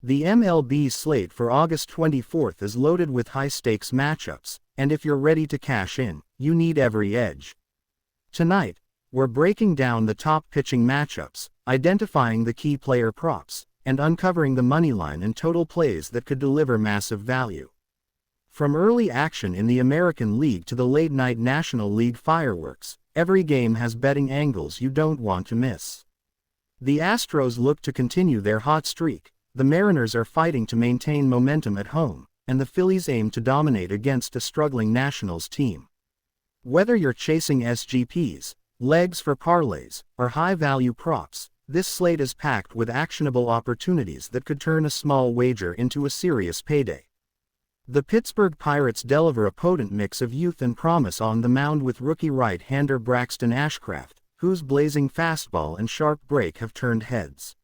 The MLB slate for August 24th is loaded with high-stakes matchups, and if you're ready to cash in, you need every edge. Tonight, we're breaking down the top pitching matchups, identifying the key player props, and uncovering the moneyline and total plays that could deliver massive value. From early action in the American League to the late-night National League fireworks, every game has betting angles you don't want to miss. The Astros look to continue their hot streak, the Mariners are fighting to maintain momentum at home, and the Phillies aim to dominate against a struggling Nationals team. Whether you're chasing SGPs, legs for parlays, or high-value props, this slate is packed with actionable opportunities that could turn a small wager into a serious payday. The Pittsburgh Pirates deliver a potent mix of youth and promise on the mound with rookie right-hander Braxton Ashcraft, whose blazing fastball and sharp break have turned heads.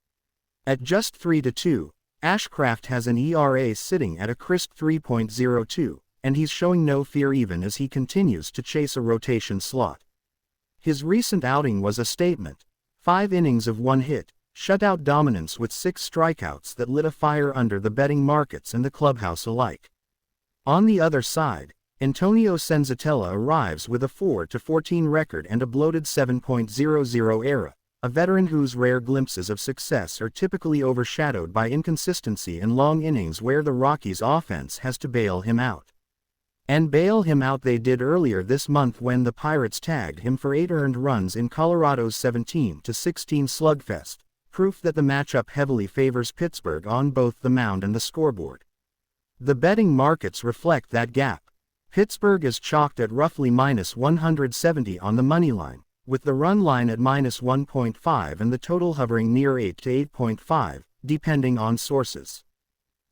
At just 3-2, Ashcraft has an ERA sitting at a crisp 3.02, and he's showing no fear even as he continues to chase a rotation slot. His recent outing was a statement: 5 innings of 1 hit, shutout dominance with 6 strikeouts that lit a fire under the betting markets and the clubhouse alike. On the other side, Antonio Senzatella arrives with a 4-14 record and a bloated 7.00 ERA, a veteran whose rare glimpses of success are typically overshadowed by inconsistency and long innings where the Rockies' offense has to bail him out. And bail him out they did earlier this month when the Pirates tagged him for 8 earned runs in Colorado's 17-16 slugfest, proof that the matchup heavily favors Pittsburgh on both the mound and the scoreboard. The betting markets reflect that gap. Pittsburgh is chalked at roughly -170 on the money line, with the run line at -1.5 and the total hovering near 8 to 8.5, depending on sources.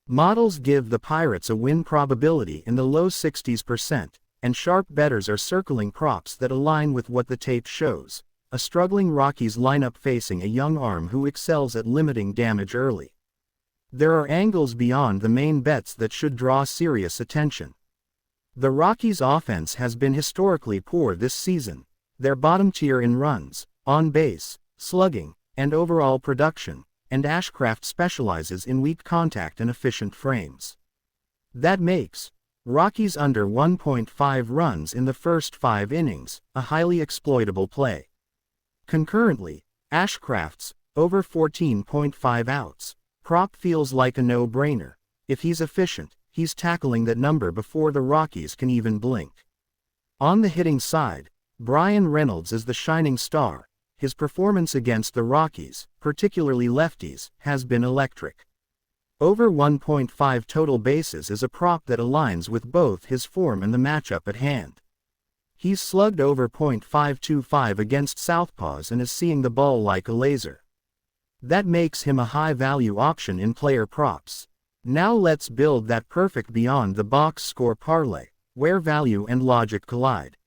Models give the Pirates a win probability in the low 60s%, and sharp bettors are circling props that align with what the tape shows: a struggling Rockies lineup facing a young arm who excels at limiting damage early. There are angles beyond the main bets that should draw serious attention. The Rockies' offense has been historically poor this season. They're bottom tier in runs, on base, slugging, and overall production, and Ashcraft specializes in weak contact and efficient frames. That makes Rockies under 1.5 runs in the first 5 innings a highly exploitable play. Concurrently, Ashcraft's over 14.5 outs prop feels like a no-brainer. If he's efficient, he's tackling that number before the Rockies can even blink. On the hitting side, Bryan Reynolds is the shining star. His performance against the Rockies, particularly lefties, has been electric. Over 1.5 total bases is a prop that aligns with both his form and the matchup at hand. He's slugged over .525 against southpaws and is seeing the ball like a laser. That makes him a high-value option in player props. Now let's build that perfect beyond-the-box score parlay, where value and logic collide.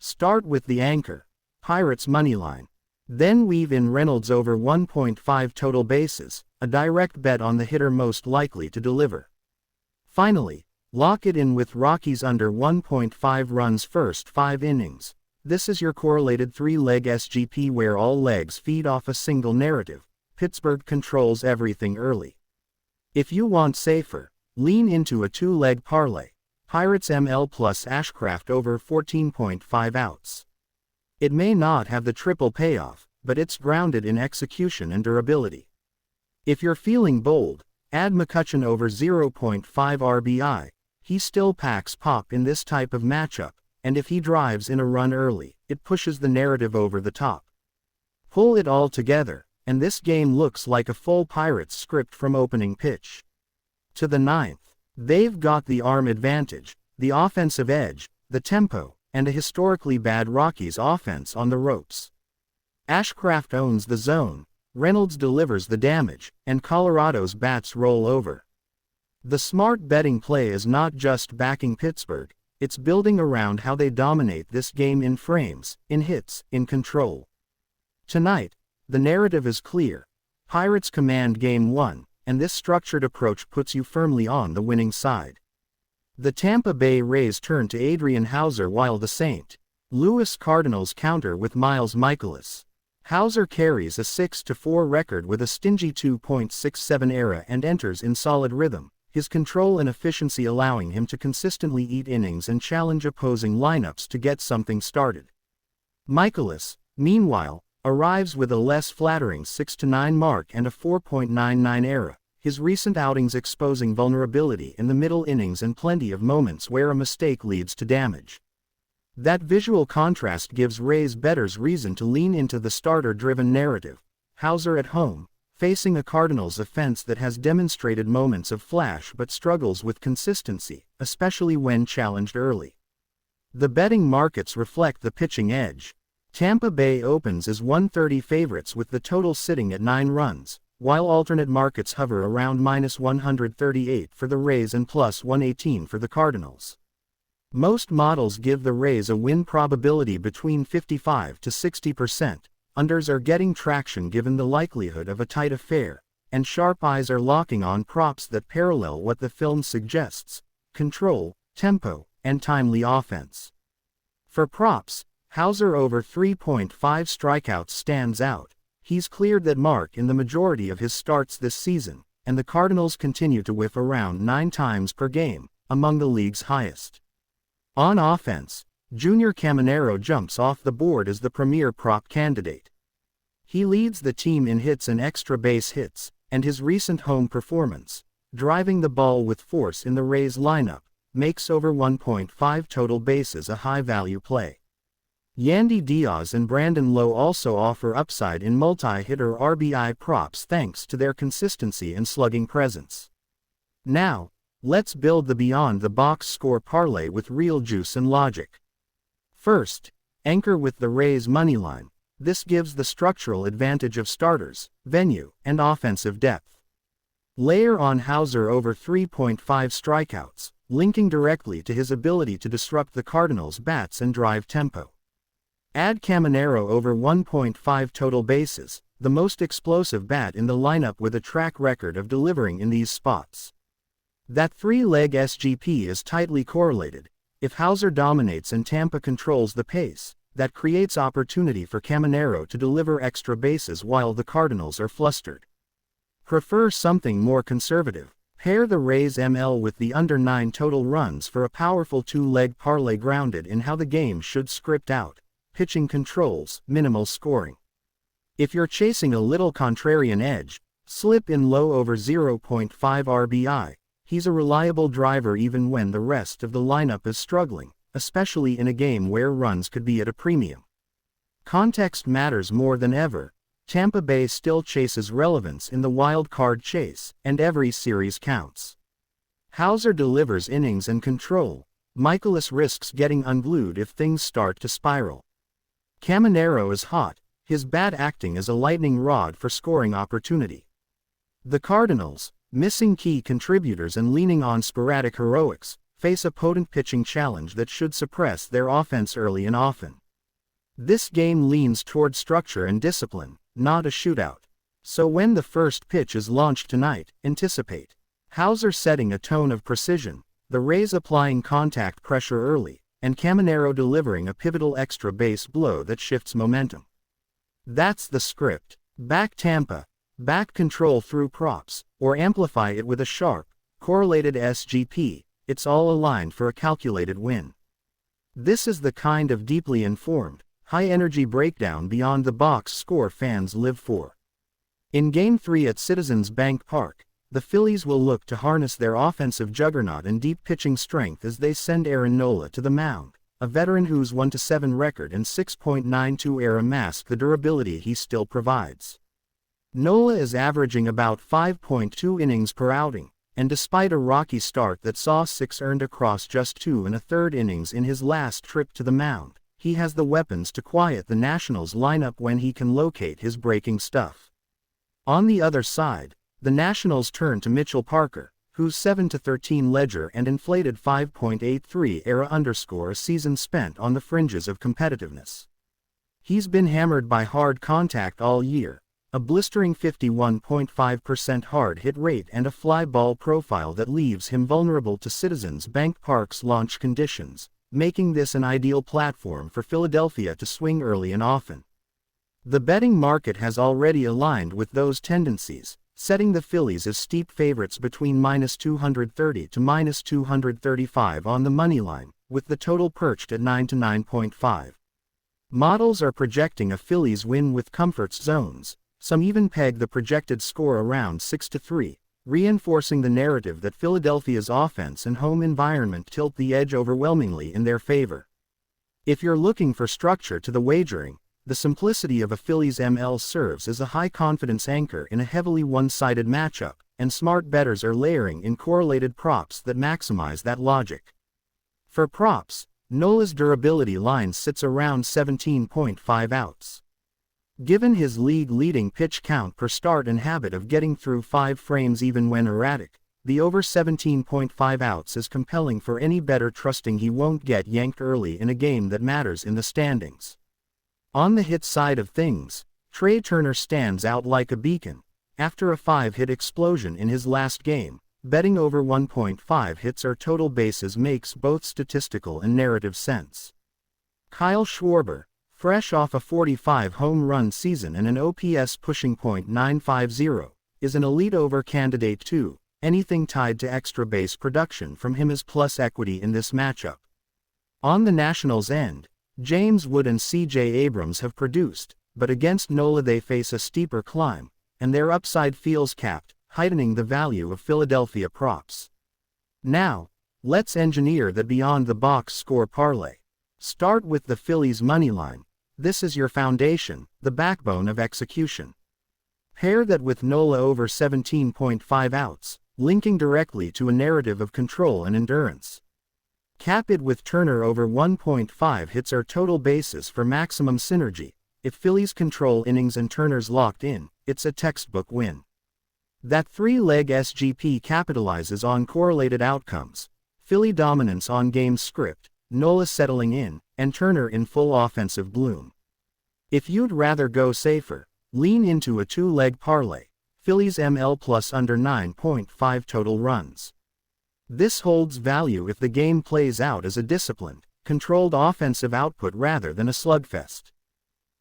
Start with the anchor, Pirates moneyline. Then weave in Reynolds over 1.5 total bases, a direct bet on the hitter most likely to deliver. Finally, lock it in with Rockies under 1.5 runs first 5 innings. This is your correlated 3-leg SGP where all legs feed off a single narrative: Pittsburgh controls everything early. If you want safer, lean into a 2-leg parlay, Pirates ML plus Ashcraft over 14.5 outs. It may not have the triple payoff, but it's grounded in execution and durability. If you're feeling bold, add McCutchen over 0.5 RBI. He still packs pop in this type of matchup, and if he drives in a run early, it pushes the narrative over the top. Pull it all together, and this game looks like a full Pirates script from opening pitch to the 9th. They've got the arm advantage, the offensive edge, the tempo, and a historically bad Rockies offense on the ropes. Ashcraft owns the zone, Reynolds delivers the damage, and Colorado's bats roll over. The smart betting play is not just backing Pittsburgh, it's building around how they dominate this game in frames, in hits, in control. Tonight, the narrative is clear. Pirates command Game 1, and this structured approach puts you firmly on the winning side. The Tampa Bay Rays turn to Adrian Houser while the St. Louis Cardinals counter with Miles Mikolas. Hauser carries a 6-4 record with a stingy 2.67 ERA and enters in solid rhythm, his control and efficiency allowing him to consistently eat innings and challenge opposing lineups to get something started. Michaelis, meanwhile, arrives with a less flattering 6-9 mark and a 4.99 ERA, his recent outings exposing vulnerability in the middle innings and plenty of moments where a mistake leads to damage. That visual contrast gives Rays bettors reason to lean into the starter-driven narrative. Hauser at home, facing a Cardinals offense that has demonstrated moments of flash but struggles with consistency, especially when challenged early. The betting markets reflect the pitching edge. Tampa Bay opens as 130 favorites with the total sitting at 9 runs, while alternate markets hover around -138 for the Rays and +118 for the Cardinals. Most models give the Rays a win probability between 55 to 60%, unders are getting traction given the likelihood of a tight affair, and sharp eyes are locking on props that parallel what the film suggests: control, tempo, and timely offense. For props, Hauser over 3.5 strikeouts stands out. He's cleared that mark in the majority of his starts this season, and the Cardinals continue to whiff around 9 times per game, among the league's highest. On offense, Junior Caminero jumps off the board as the premier prop candidate. He leads the team in hits and extra base hits, and his recent home performance, driving the ball with force in the Rays lineup, makes over 1.5 total bases a high-value play. Yandy Diaz and Brandon Lowe also offer upside in multi-hit or RBI props thanks to their consistency and slugging presence. Now, let's build the beyond-the-box score parlay with real juice and logic. First, anchor with the Rays moneyline. This gives the structural advantage of starters, venue, and offensive depth. Layer on Hauser over 3.5 strikeouts, linking directly to his ability to disrupt the Cardinals' bats and drive tempo. Add Caminero over 1.5 total bases, the most explosive bat in the lineup with a track record of delivering in these spots. That 3-leg SGP is tightly correlated. If Hauser dominates and Tampa controls the pace, that creates opportunity for Caminero to deliver extra bases while the Cardinals are flustered. Prefer something more conservative? Pair the Rays ML with the under 9 total runs for a powerful 2-leg parlay grounded in how the game should script out: pitching controls, minimal scoring. If you're chasing a little contrarian edge, slip in Low over 0.5 RBI. He's a reliable driver even when the rest of the lineup is struggling, especially in a game where runs could be at a premium. Context matters more than ever. Tampa Bay still chases relevance in the wild card chase, and every series counts. Hauser delivers innings and control. Michaelis risks getting unglued if things start to spiral. Caminero is hot, his bat acting as a lightning rod for scoring opportunity. The Cardinals, missing key contributors and leaning on sporadic heroics, face a potent pitching challenge that should suppress their offense early and often. This game leans toward structure and discipline, not a shootout. So when the first pitch is launched tonight, anticipate Hauser setting a tone of precision, the Rays applying contact pressure early, and Caminero delivering a pivotal extra base blow that shifts momentum. That's the script. Back Tampa, back control through props, or amplify it with a sharp, correlated SGP. It's all aligned for a calculated win. This is the kind of deeply informed, high-energy breakdown beyond the box score fans live for. In Game 3 at Citizens Bank Park, the Phillies will look to harness their offensive juggernaut and deep pitching strength as they send Aaron Nola to the mound, a veteran whose 1-7 record and 6.92 ERA mask the durability he still provides. Nola is averaging about 5.2 innings per outing, and despite a rocky start that saw 6 earned across just 2 1/3 innings in his last trip to the mound, he has the weapons to quiet the Nationals lineup when he can locate his breaking stuff. On the other side, the Nationals turn to Mitchell Parker, whose 7-13 ledger and inflated 5.83 ERA underscore a season spent on the fringes of competitiveness. He's been hammered by hard contact all year, a blistering 51.5% hard hit rate and a fly ball profile that leaves him vulnerable to Citizens Bank Park's launch conditions, making this an ideal platform for Philadelphia to swing early and often. The betting market has already aligned with those tendencies, setting the Phillies as steep favorites between -230 to -235 on the money line, with the total perched at 9 to 9.5. Models are projecting a Phillies win with comfort zones. Some even peg the projected score around 6 to 3, reinforcing the narrative that Philadelphia's offense and home environment tilt the edge overwhelmingly in their favor. If you're looking for structure to the wagering, the simplicity of a Phillies ML serves as a high-confidence anchor in a heavily one-sided matchup, and smart bettors are layering in correlated props that maximize that logic. For props, Nola's durability line sits around 17.5 outs. Given his league-leading pitch count per start and habit of getting through 5 frames even when erratic, the over 17.5 outs is compelling for any bettor trusting he won't get yanked early in a game that matters in the standings. On the hit side of things, Trey Turner stands out like a beacon. After a 5-hit explosion in his last game, betting over 1.5 hits or total bases makes both statistical and narrative sense. Kyle Schwarber, fresh off a 45 home run season and an OPS pushing .950, is an elite over candidate too. Anything tied to extra base production from him is plus equity in this matchup. On the Nationals' end, James Wood and C.J. Abrams have produced, but against Nola they face a steeper climb, and their upside feels capped, heightening the value of Philadelphia props. Now, let's engineer the beyond-the-box score parlay. Start with the Phillies moneyline. This is your foundation, the backbone of execution. Pair that with Nola over 17.5 outs, linking directly to a narrative of control and endurance. Cap it with Turner over 1.5 hits or total bases for maximum synergy. If Phillies control innings and Turner's locked in, it's a textbook win. That 3-leg SGP capitalizes on correlated outcomes: Philly dominance on game script, Nola settling in, and Turner in full offensive bloom. If you'd rather go safer, lean into a 2-leg parlay, Phillies ML plus under 9.5 total runs. This holds value if the game plays out as a disciplined, controlled offensive output rather than a slugfest.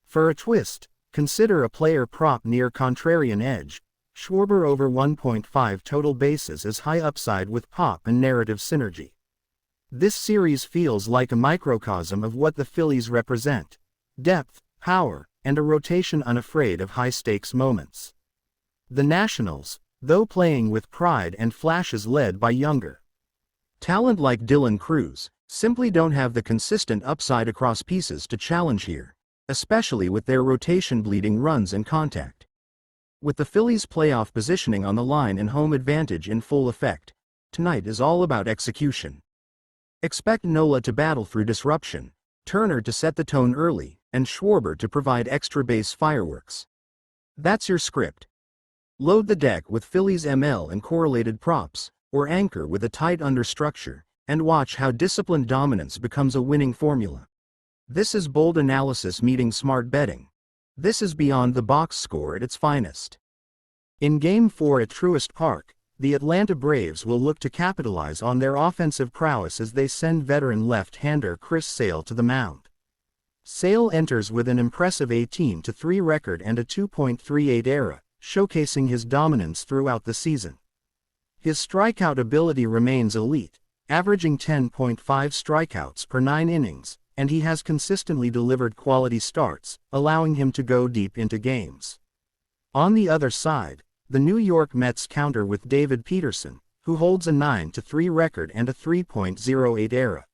For a twist, consider a player prop near contrarian edge. Schwarber over 1.5 total bases is high upside with pop and narrative synergy. This series feels like a microcosm of what the Phillies represent: depth, power, and a rotation unafraid of high-stakes moments. The Nationals, though playing with pride and flashes led by younger talent like Dylan Cruz, simply don't have the consistent upside across pieces to challenge here, especially with their rotation bleeding runs and contact. With the Phillies' playoff positioning on the line and home advantage in full effect, tonight is all about execution. Expect Nola to battle through disruption, Turner to set the tone early, and Schwarber to provide extra base fireworks. That's your script. Load the deck with Phillies ML and correlated props, or anchor with a tight understructure, and watch how disciplined dominance becomes a winning formula. This is bold analysis meeting smart betting. This is beyond the box score at its finest. In Game 4 at Truist Park, the Atlanta Braves will look to capitalize on their offensive prowess as they send veteran left-hander Chris Sale to the mound. Sale enters with an impressive 18-3 record and a 2.38 ERA, showcasing his dominance throughout the season. His strikeout ability remains elite, averaging 10.5 strikeouts per 9 innings, and he has consistently delivered quality starts, allowing him to go deep into games. On the other side, the New York Mets counter with David Peterson, who holds a 9-3 record and a 3.08 ERA.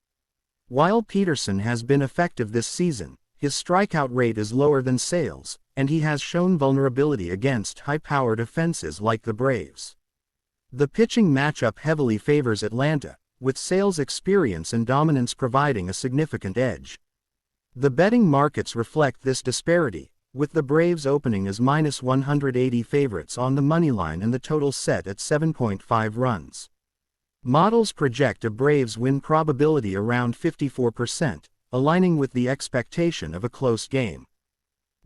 While Peterson has been effective this season, his strikeout rate is lower than Sale's, and he has shown vulnerability against high-powered offenses like the Braves. The pitching matchup heavily favors Atlanta, with Sale's experience and dominance providing a significant edge. The betting markets reflect this disparity, with the Braves opening as -180 favorites on the moneyline and the total set at 7.5 runs. Models project a Braves win probability around 54%, aligning with the expectation of a close game.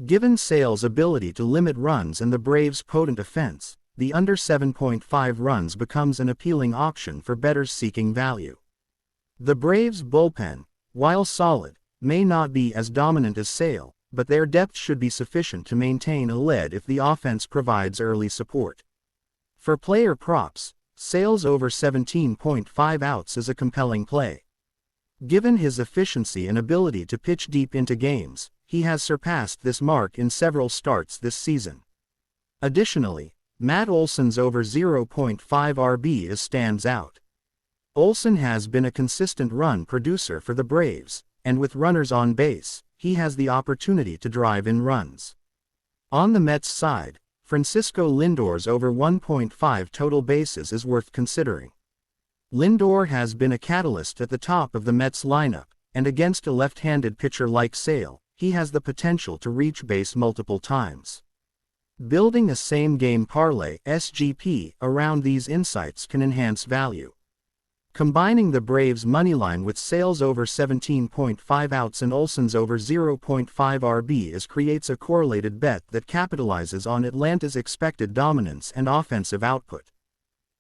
Given Sale's ability to limit runs and the Braves' potent offense, the under 7.5 runs becomes an appealing option for bettors seeking value. The Braves' bullpen, while solid, may not be as dominant as Sale, but their depth should be sufficient to maintain a lead if the offense provides early support. For player props, Sale's over 17.5 outs is a compelling play. Given his efficiency and ability to pitch deep into games, he has surpassed this mark in several starts this season. Additionally, Matt Olson's over 0.5 RB stands out. Olson has been a consistent run producer for the Braves, and with runners on base, he has the opportunity to drive in runs. On the Mets side, Francisco Lindor's over 1.5 total bases is worth considering. Lindor has been a catalyst at the top of the Mets lineup, and against a left-handed pitcher like Sale, he has the potential to reach base multiple times. Building a same-game parlay (SGP) around these insights can enhance value. Combining the Braves' moneyline with Sale's over 17.5 outs and Olson's over 0.5 RB creates a correlated bet that capitalizes on Atlanta's expected dominance and offensive output.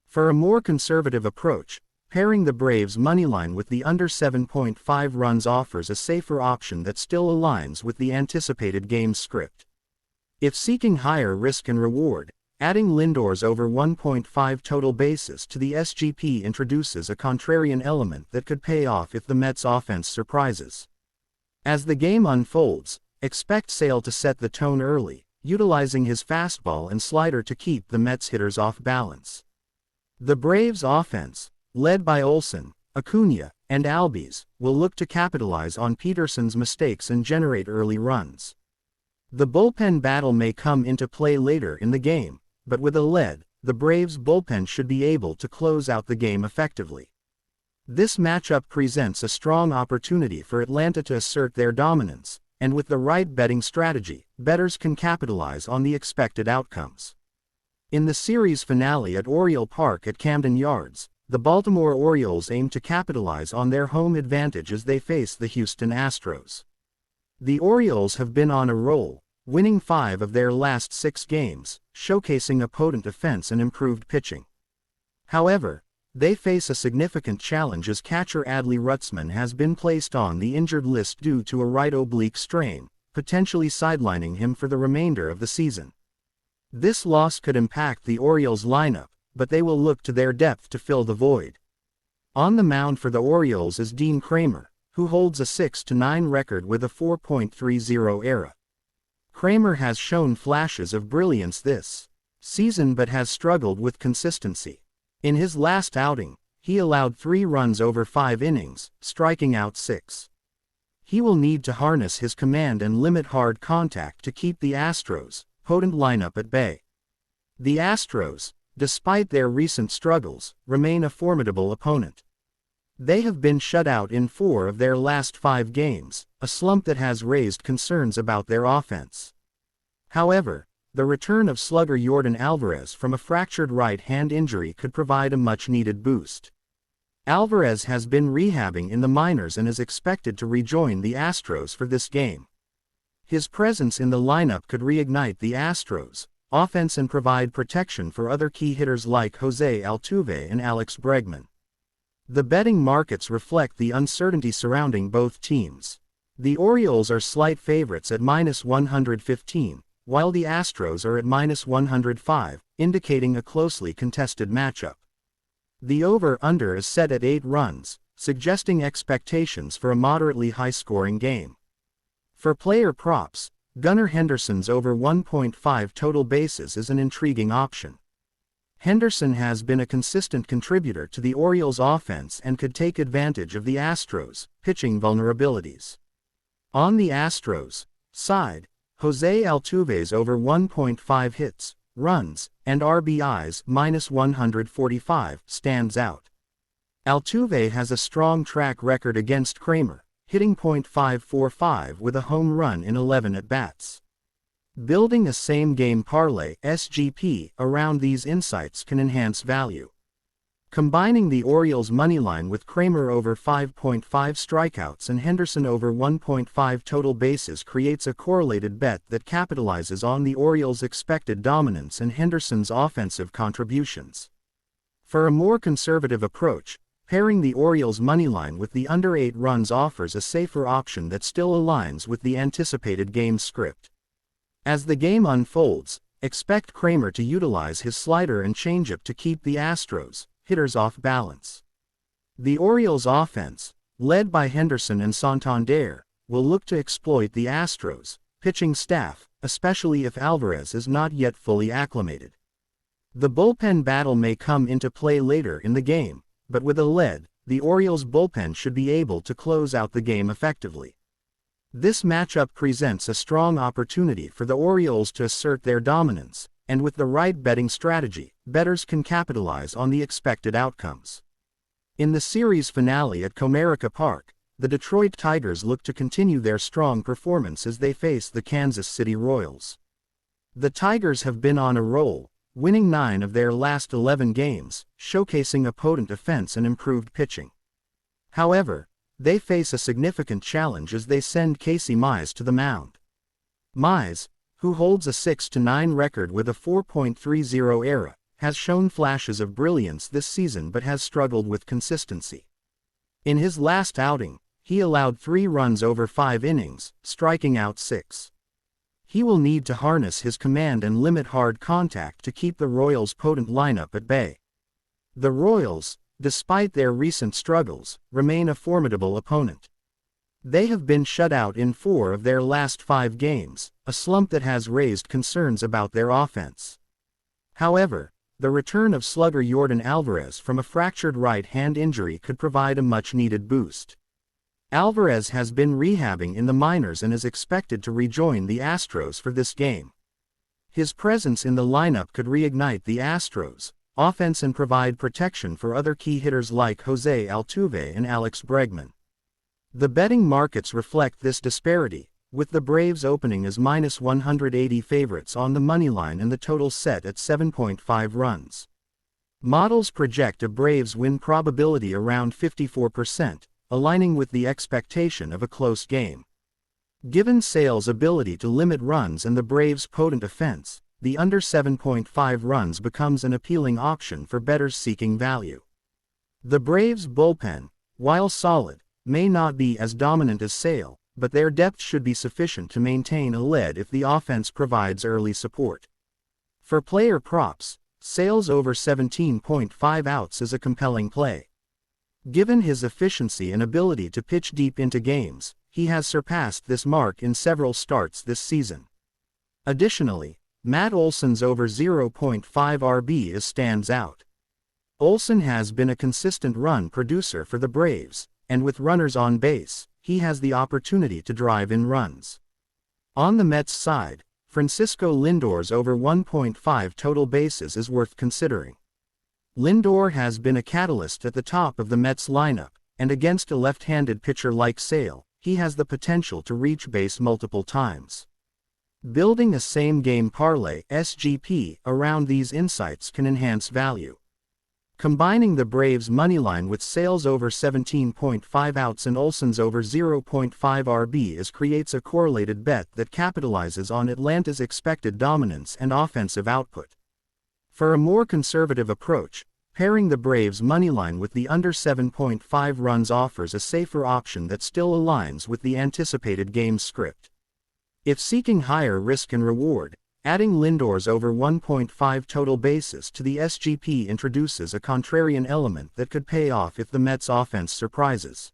For a more conservative approach, pairing the Braves' moneyline with the under 7.5 runs offers a safer option that still aligns with the anticipated game script. If seeking higher risk and reward, adding Lindor's over 1.5 total bases to the SGP introduces a contrarian element that could pay off if the Mets' offense surprises. As the game unfolds, expect Sale to set the tone early, utilizing his fastball and slider to keep the Mets hitters off balance. The Braves' offense, led by Olson, Acuna, and Albies, will look to capitalize on Peterson's mistakes and generate early runs. The bullpen battle may come into play later in the game, but with a lead, the Braves' bullpen should be able to close out the game effectively. This matchup presents a strong opportunity for Atlanta to assert their dominance, and with the right betting strategy, bettors can capitalize on the expected outcomes. In the series finale at Oriole Park at Camden Yards, the Baltimore Orioles aim to capitalize on their home advantage as they face the Houston Astros. The Orioles have been on a roll, winning 5 of their last 6 games, showcasing a potent offense and improved pitching. However, they face a significant challenge as catcher Adley Rutschman has been placed on the injured list due to a right oblique strain, potentially sidelining him for the remainder of the season. This loss could impact the Orioles' lineup, but they will look to their depth to fill the void. On the mound for the Orioles is Dean Kremer, who holds a 6-9 record with a 4.30 ERA. Kremer has shown flashes of brilliance this season but has struggled with consistency. In his last outing, he allowed 3 runs over 5 innings, striking out 6. He will need to harness his command and limit hard contact to keep the Astros' potent lineup at bay. The Astros, despite their recent struggles, remain a formidable opponent. They have been shut out in 4 of their last 5 games, a slump that has raised concerns about their offense. However, the return of slugger Yordan Alvarez from a fractured right hand injury could provide a much-needed boost. Alvarez has been rehabbing in the minors and is expected to rejoin the Astros for this game. His presence in the lineup could reignite the Astros' offense and provide protection for other key hitters like Jose Altuve and Alex Bregman. The betting markets reflect the uncertainty surrounding both teams. The Orioles are slight favorites at -115, while the Astros are at -105, indicating a closely contested matchup. The over-under is set at 8 runs, suggesting expectations for a moderately high-scoring game. For player props, Gunnar Henderson's over 1.5 total bases is an intriguing option. Henderson has been a consistent contributor to the Orioles' offense and could take advantage of the Astros' pitching vulnerabilities. On the Astros' side, Jose Altuve's over 1.5 hits, runs, and RBIs -145 stands out. Altuve has a strong track record against Kremer, hitting .545 with a home run in 11 at-bats. Building a same-game parlay (SGP) around these insights can enhance value. Combining the Orioles' moneyline with Kremer over 5.5 strikeouts and Henderson over 1.5 total bases creates a correlated bet that capitalizes on the Orioles' expected dominance and Henderson's offensive contributions. For a more conservative approach, Pairing the Orioles' moneyline with the under 8 runs offers a safer option that still aligns with the anticipated game script. As the game unfolds, expect Kramer to utilize his slider and changeup to keep the Astros' hitters off balance. The Orioles' offense, led by Henderson and Santander, will look to exploit the Astros' pitching staff, especially if Alvarez is not yet fully acclimated. The bullpen battle may come into play later in the game, but with a lead, the Orioles' bullpen should be able to close out the game effectively. This matchup presents a strong opportunity for the Orioles to assert their dominance, and with the right betting strategy, bettors can capitalize on the expected outcomes. In the series finale at Comerica Park, the Detroit Tigers look to continue their strong performance as they face the Kansas City Royals. The Tigers have been on a roll, winning 9 of their last 11 games, showcasing a potent offense and improved pitching. However, they face a significant challenge as they send Casey Mize to the mound. Mize, who holds a 6-9 record with a 4.30 ERA, has shown flashes of brilliance this season but has struggled with consistency. In his last outing, he allowed 3 runs over 5 innings, striking out 6. He will need to harness his command and limit hard contact to keep the Royals' potent lineup at bay. The Royals, despite their recent struggles, remain a formidable opponent. They have been shut out in 4 of their last 5 games, a slump that has raised concerns about their offense. However, the return of slugger Yordan Alvarez from a fractured right hand injury could provide a much-needed boost. Alvarez has been rehabbing in the minors and is expected to rejoin the Astros for this game. His presence in the lineup could reignite the Astros' offense and provide protection for other key hitters like Jose Altuve and Alex Bregman. The betting markets reflect this disparity, with the Braves opening as -180 favorites on the moneyline and the total set at 7.5 runs. Models project a Braves win probability around 54%, aligning with the expectation of a close game. Given Sale's ability to limit runs and the Braves' potent offense, the under 7.5 runs becomes an appealing option for bettors seeking value. The Braves' bullpen, while solid, may not be as dominant as Sale, but their depth should be sufficient to maintain a lead if the offense provides early support. For player props, Sale's over 17.5 outs is a compelling play. Given his efficiency and ability to pitch deep into games, he has surpassed this mark in several starts this season. Additionally, Matt Olson's over 0.5 RB stands out. Olson has been a consistent run producer for the Braves, and with runners on base, he has the opportunity to drive in runs. On the Mets side, Francisco Lindor's over 1.5 total bases is worth considering. Lindor has been a catalyst at the top of the Mets lineup, and against a left-handed pitcher like Sale, he has the potential to reach base multiple times. Building a same-game parlay (SGP) around these insights can enhance value. Combining the Braves' moneyline with Sale's over 17.5 outs and Olson's over 0.5 RB creates a correlated bet that capitalizes on Atlanta's expected dominance and offensive output. For a more conservative approach, pairing the Braves' moneyline with the under 7.5 runs offers a safer option that still aligns with the anticipated game script. If seeking higher risk and reward, adding Lindor's over 1.5 total bases to the SGP introduces a contrarian element that could pay off if the Mets' offense surprises.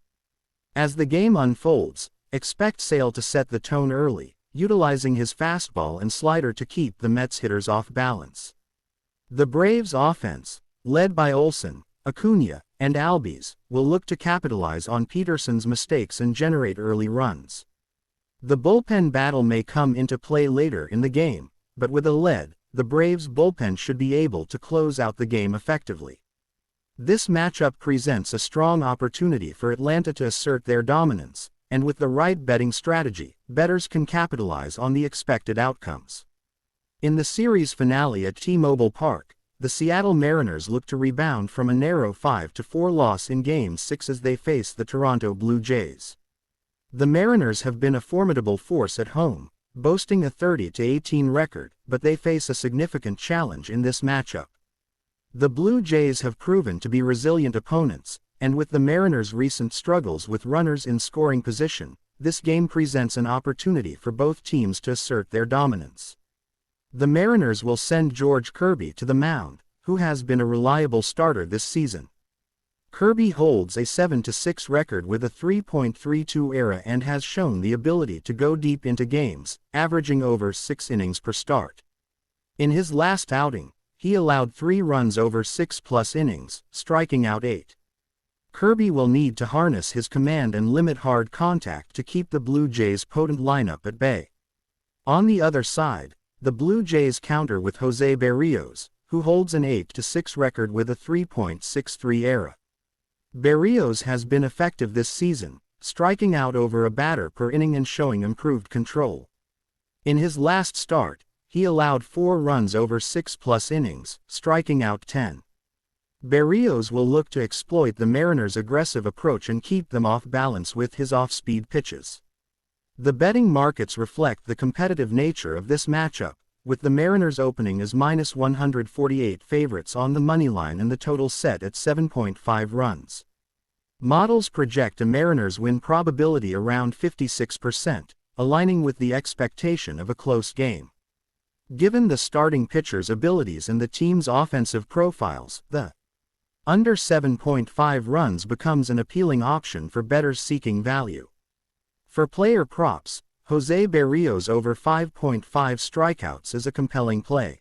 As the game unfolds, expect Sale to set the tone early, utilizing his fastball and slider to keep the Mets' hitters off balance. The Braves' offense, led by Olson, Acuna, and Albies, will look to capitalize on Peterson's mistakes and generate early runs. The bullpen battle may come into play later in the game, but with a lead, the Braves' bullpen should be able to close out the game effectively. This matchup presents a strong opportunity for Atlanta to assert their dominance, and with the right betting strategy, bettors can capitalize on the expected outcomes. In the series finale at T-Mobile Park, the Seattle Mariners look to rebound from a narrow 5-4 loss in Game 6 as they face the Toronto Blue Jays. The Mariners have been a formidable force at home, boasting a 30-18 record, but they face a significant challenge in this matchup. The Blue Jays have proven to be resilient opponents, and with the Mariners' recent struggles with runners in scoring position, this game presents an opportunity for both teams to assert their dominance. The Mariners will send George Kirby to the mound, who has been a reliable starter this season. Kirby holds a 7-6 record with a 3.32 ERA and has shown the ability to go deep into games, averaging over 6 innings per start. In his last outing, he allowed 3 runs over 6+ innings, striking out 8. Kirby will need to harness his command and limit hard contact to keep the Blue Jays' potent lineup at bay. On the other side, the Blue Jays counter with Jose Berríos, who holds an 8-6 record with a 3.63 ERA. Berríos has been effective this season, striking out over a batter per inning and showing improved control. In his last start, he allowed 4 runs over 6+ innings, striking out 10. Berríos will look to exploit the Mariners' aggressive approach and keep them off balance with his off-speed pitches. The betting markets reflect the competitive nature of this matchup, with the Mariners opening as -148 favorites on the moneyline and the total set at 7.5 runs. Models project a Mariners win probability around 56%, aligning with the expectation of a close game. Given the starting pitcher's abilities and the team's offensive profiles, the under 7.5 runs becomes an appealing option for bettors seeking value. For player props, Jose Berríos over 5.5 strikeouts is a compelling play.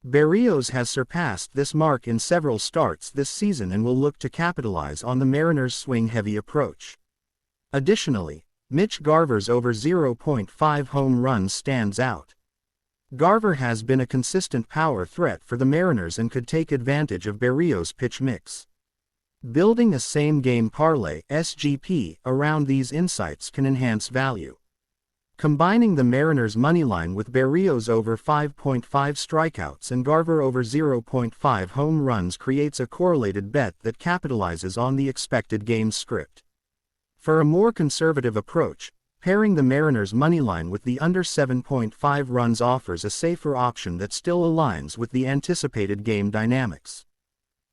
Berríos has surpassed this mark in several starts this season and will look to capitalize on the Mariners' swing-heavy approach. Additionally, Mitch Garver's over 0.5 home runs stands out. Garver has been a consistent power threat for the Mariners and could take advantage of Berríos' pitch mix. Building a same-game parlay (SGP) around these insights can enhance value. Combining the Mariners' moneyline with Berríos over 5.5 strikeouts and Garver over 0.5 home runs creates a correlated bet that capitalizes on the expected game script. For a more conservative approach, pairing the Mariners' moneyline with the under 7.5 runs offers a safer option that still aligns with the anticipated game dynamics.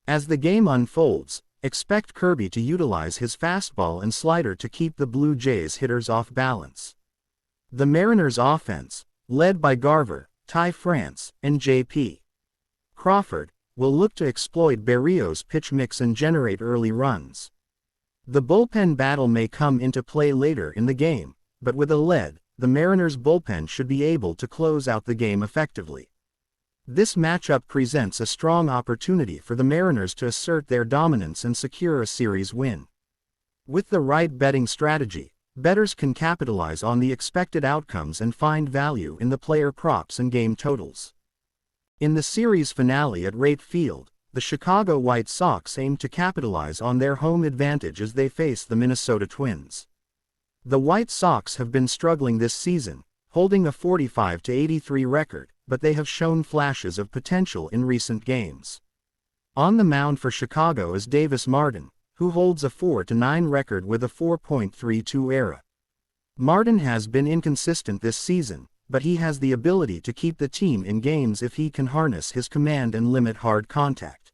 As the game unfolds, expect Kirby to utilize his fastball and slider to keep the Blue Jays hitters off balance. The Mariners' offense, led by Garver, Ty France, and J.P. Crawford, will look to exploit Berríos' pitch mix and generate early runs. The bullpen battle may come into play later in the game, but with a lead, the Mariners' bullpen should be able to close out the game effectively. This matchup presents a strong opportunity for the Mariners to assert their dominance and secure a series win. With the right betting strategy, bettors can capitalize on the expected outcomes and find value in the player props and game totals. In the series finale at Wright Field, the Chicago White Sox aim to capitalize on their home advantage as they face the Minnesota Twins. The White Sox have been struggling this season, holding a 45-83 record, but they have shown flashes of potential in recent games. On the mound for Chicago is Davis Martin, who holds a 4-9 record with a 4.32 ERA. Martin has been inconsistent this season, but he has the ability to keep the team in games if he can harness his command and limit hard contact.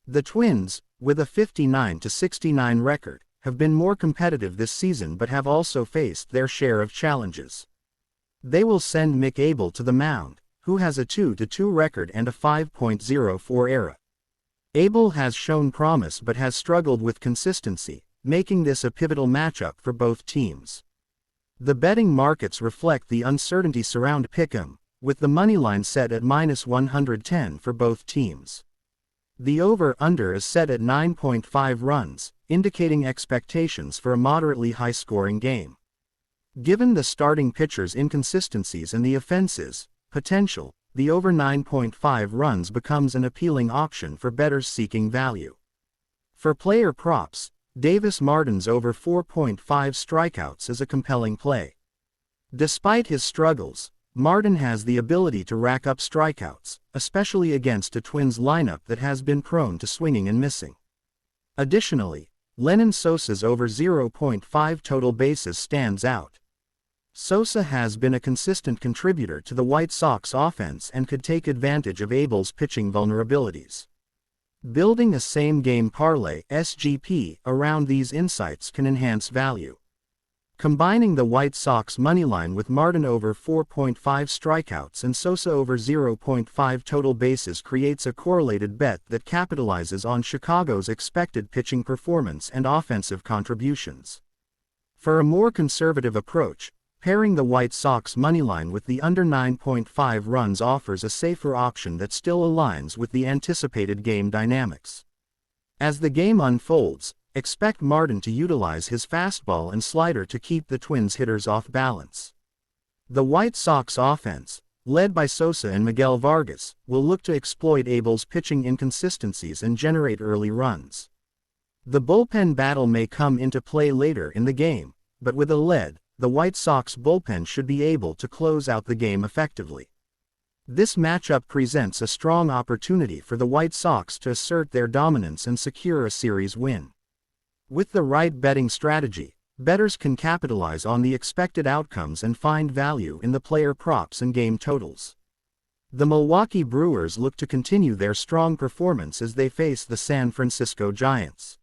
The Twins, with a 59-69 record, have been more competitive this season but have also faced their share of challenges. They will send Mick Abel to the mound, who has a 2-2 record and a 5.04 ERA. Abel has shown promise but has struggled with consistency, making this a pivotal matchup for both teams. The betting markets reflect the uncertainty surrounding Pick'em, with the moneyline set at -110 for both teams. The over-under is set at 9.5 runs, indicating expectations for a moderately high-scoring game. Given the starting pitcher's inconsistencies and the offense's potential, the over 9.5 runs becomes an appealing option for bettors seeking value. For player props, Davis Martin's over 4.5 strikeouts is a compelling play. Despite his struggles, Martin has the ability to rack up strikeouts, especially against a Twins lineup that has been prone to swinging and missing. Additionally, Lenyn Sosa's over 0.5 total bases stands out. Sosa has been a consistent contributor to the White Sox offense and could take advantage of Abel's pitching vulnerabilities. Building a same-game parlay (SGP) around these insights can enhance value. Combining the White Sox moneyline with Martin over 4.5 strikeouts and Sosa over 0.5 total bases creates a correlated bet that capitalizes on Chicago's expected pitching performance and offensive contributions. For a more conservative approach, pairing the White Sox moneyline with the under 9.5 runs offers a safer option that still aligns with the anticipated game dynamics. As the game unfolds, expect Martin to utilize his fastball and slider to keep the Twins' hitters off balance. The White Sox offense, led by Sosa and Miguel Vargas, will look to exploit Abel's pitching inconsistencies and generate early runs. The bullpen battle may come into play later in the game, but with a lead, the White Sox bullpen should be able to close out the game effectively. This matchup presents a strong opportunity for the White Sox to assert their dominance and secure a series win. With the right betting strategy, bettors can capitalize on the expected outcomes and find value in the player props and game totals. The Milwaukee Brewers look to continue their strong performance as they face the San Francisco Giants.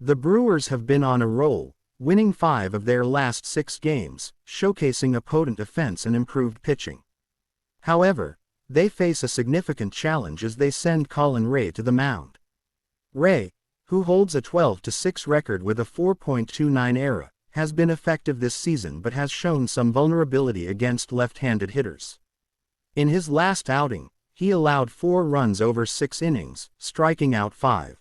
The Brewers have been on a roll, winning 5 of their last 6 games, showcasing a potent offense and improved pitching. However, they face a significant challenge as they send Colin Ray to the mound. Ray, who holds a 12-6 record with a 4.29 ERA, has been effective this season but has shown some vulnerability against left-handed hitters. In his last outing, he allowed 4 runs over 6 innings, striking out 5.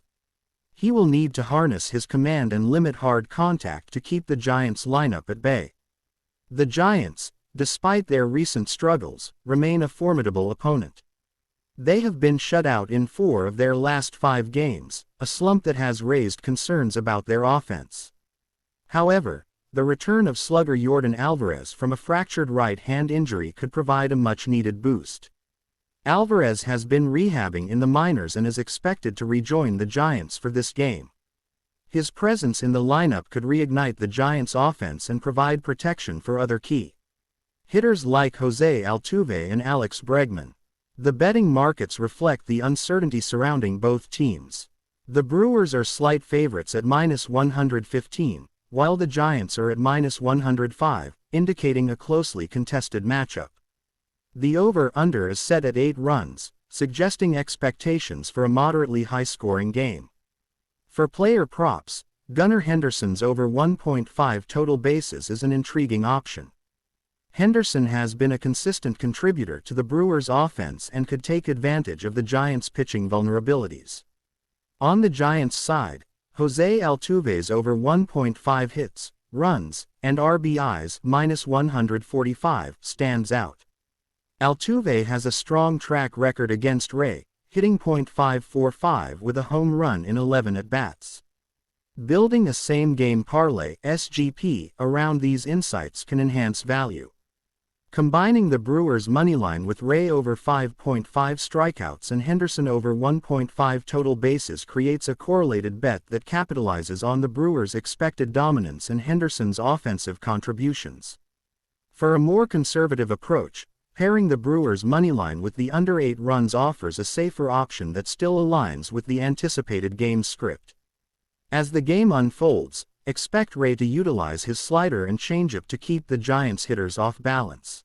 He will need to harness his command and limit hard contact to keep the Giants' lineup at bay. The Giants, despite their recent struggles, remain a formidable opponent. They have been shut out in 4 of their last 5 games, a slump that has raised concerns about their offense. However, the return of slugger Yordan Alvarez from a fractured right hand injury could provide a much-needed boost. Alvarez has been rehabbing in the minors and is expected to rejoin the Giants for this game. His presence in the lineup could reignite the Giants' offense and provide protection for other key hitters like Jose Altuve and Alex Bregman. The betting markets reflect the uncertainty surrounding both teams. The Brewers are slight favorites at -115, while the Giants are at -105, indicating a closely contested matchup. The over-under is set at 8 runs, suggesting expectations for a moderately high-scoring game. For player props, Gunnar Henderson's over 1.5 total bases is an intriguing option. Henderson has been a consistent contributor to the Brewers' offense and could take advantage of the Giants' pitching vulnerabilities. On the Giants' side, Jose Altuve's over 1.5 hits, runs, and RBIs -145 stands out. Altuve has a strong track record against Ray, hitting .545 with a home run in 11 at-bats. Building a same-game parlay (SGP) around these insights can enhance value. Combining the Brewers' moneyline with Ray over 5.5 strikeouts and Henderson over 1.5 total bases creates a correlated bet that capitalizes on the Brewers' expected dominance and Henderson's offensive contributions. For a more conservative approach, pairing the Brewers' moneyline with the under 8 runs offers a safer option that still aligns with the anticipated game script. As the game unfolds, expect Ray to utilize his slider and changeup to keep the Giants' hitters off balance.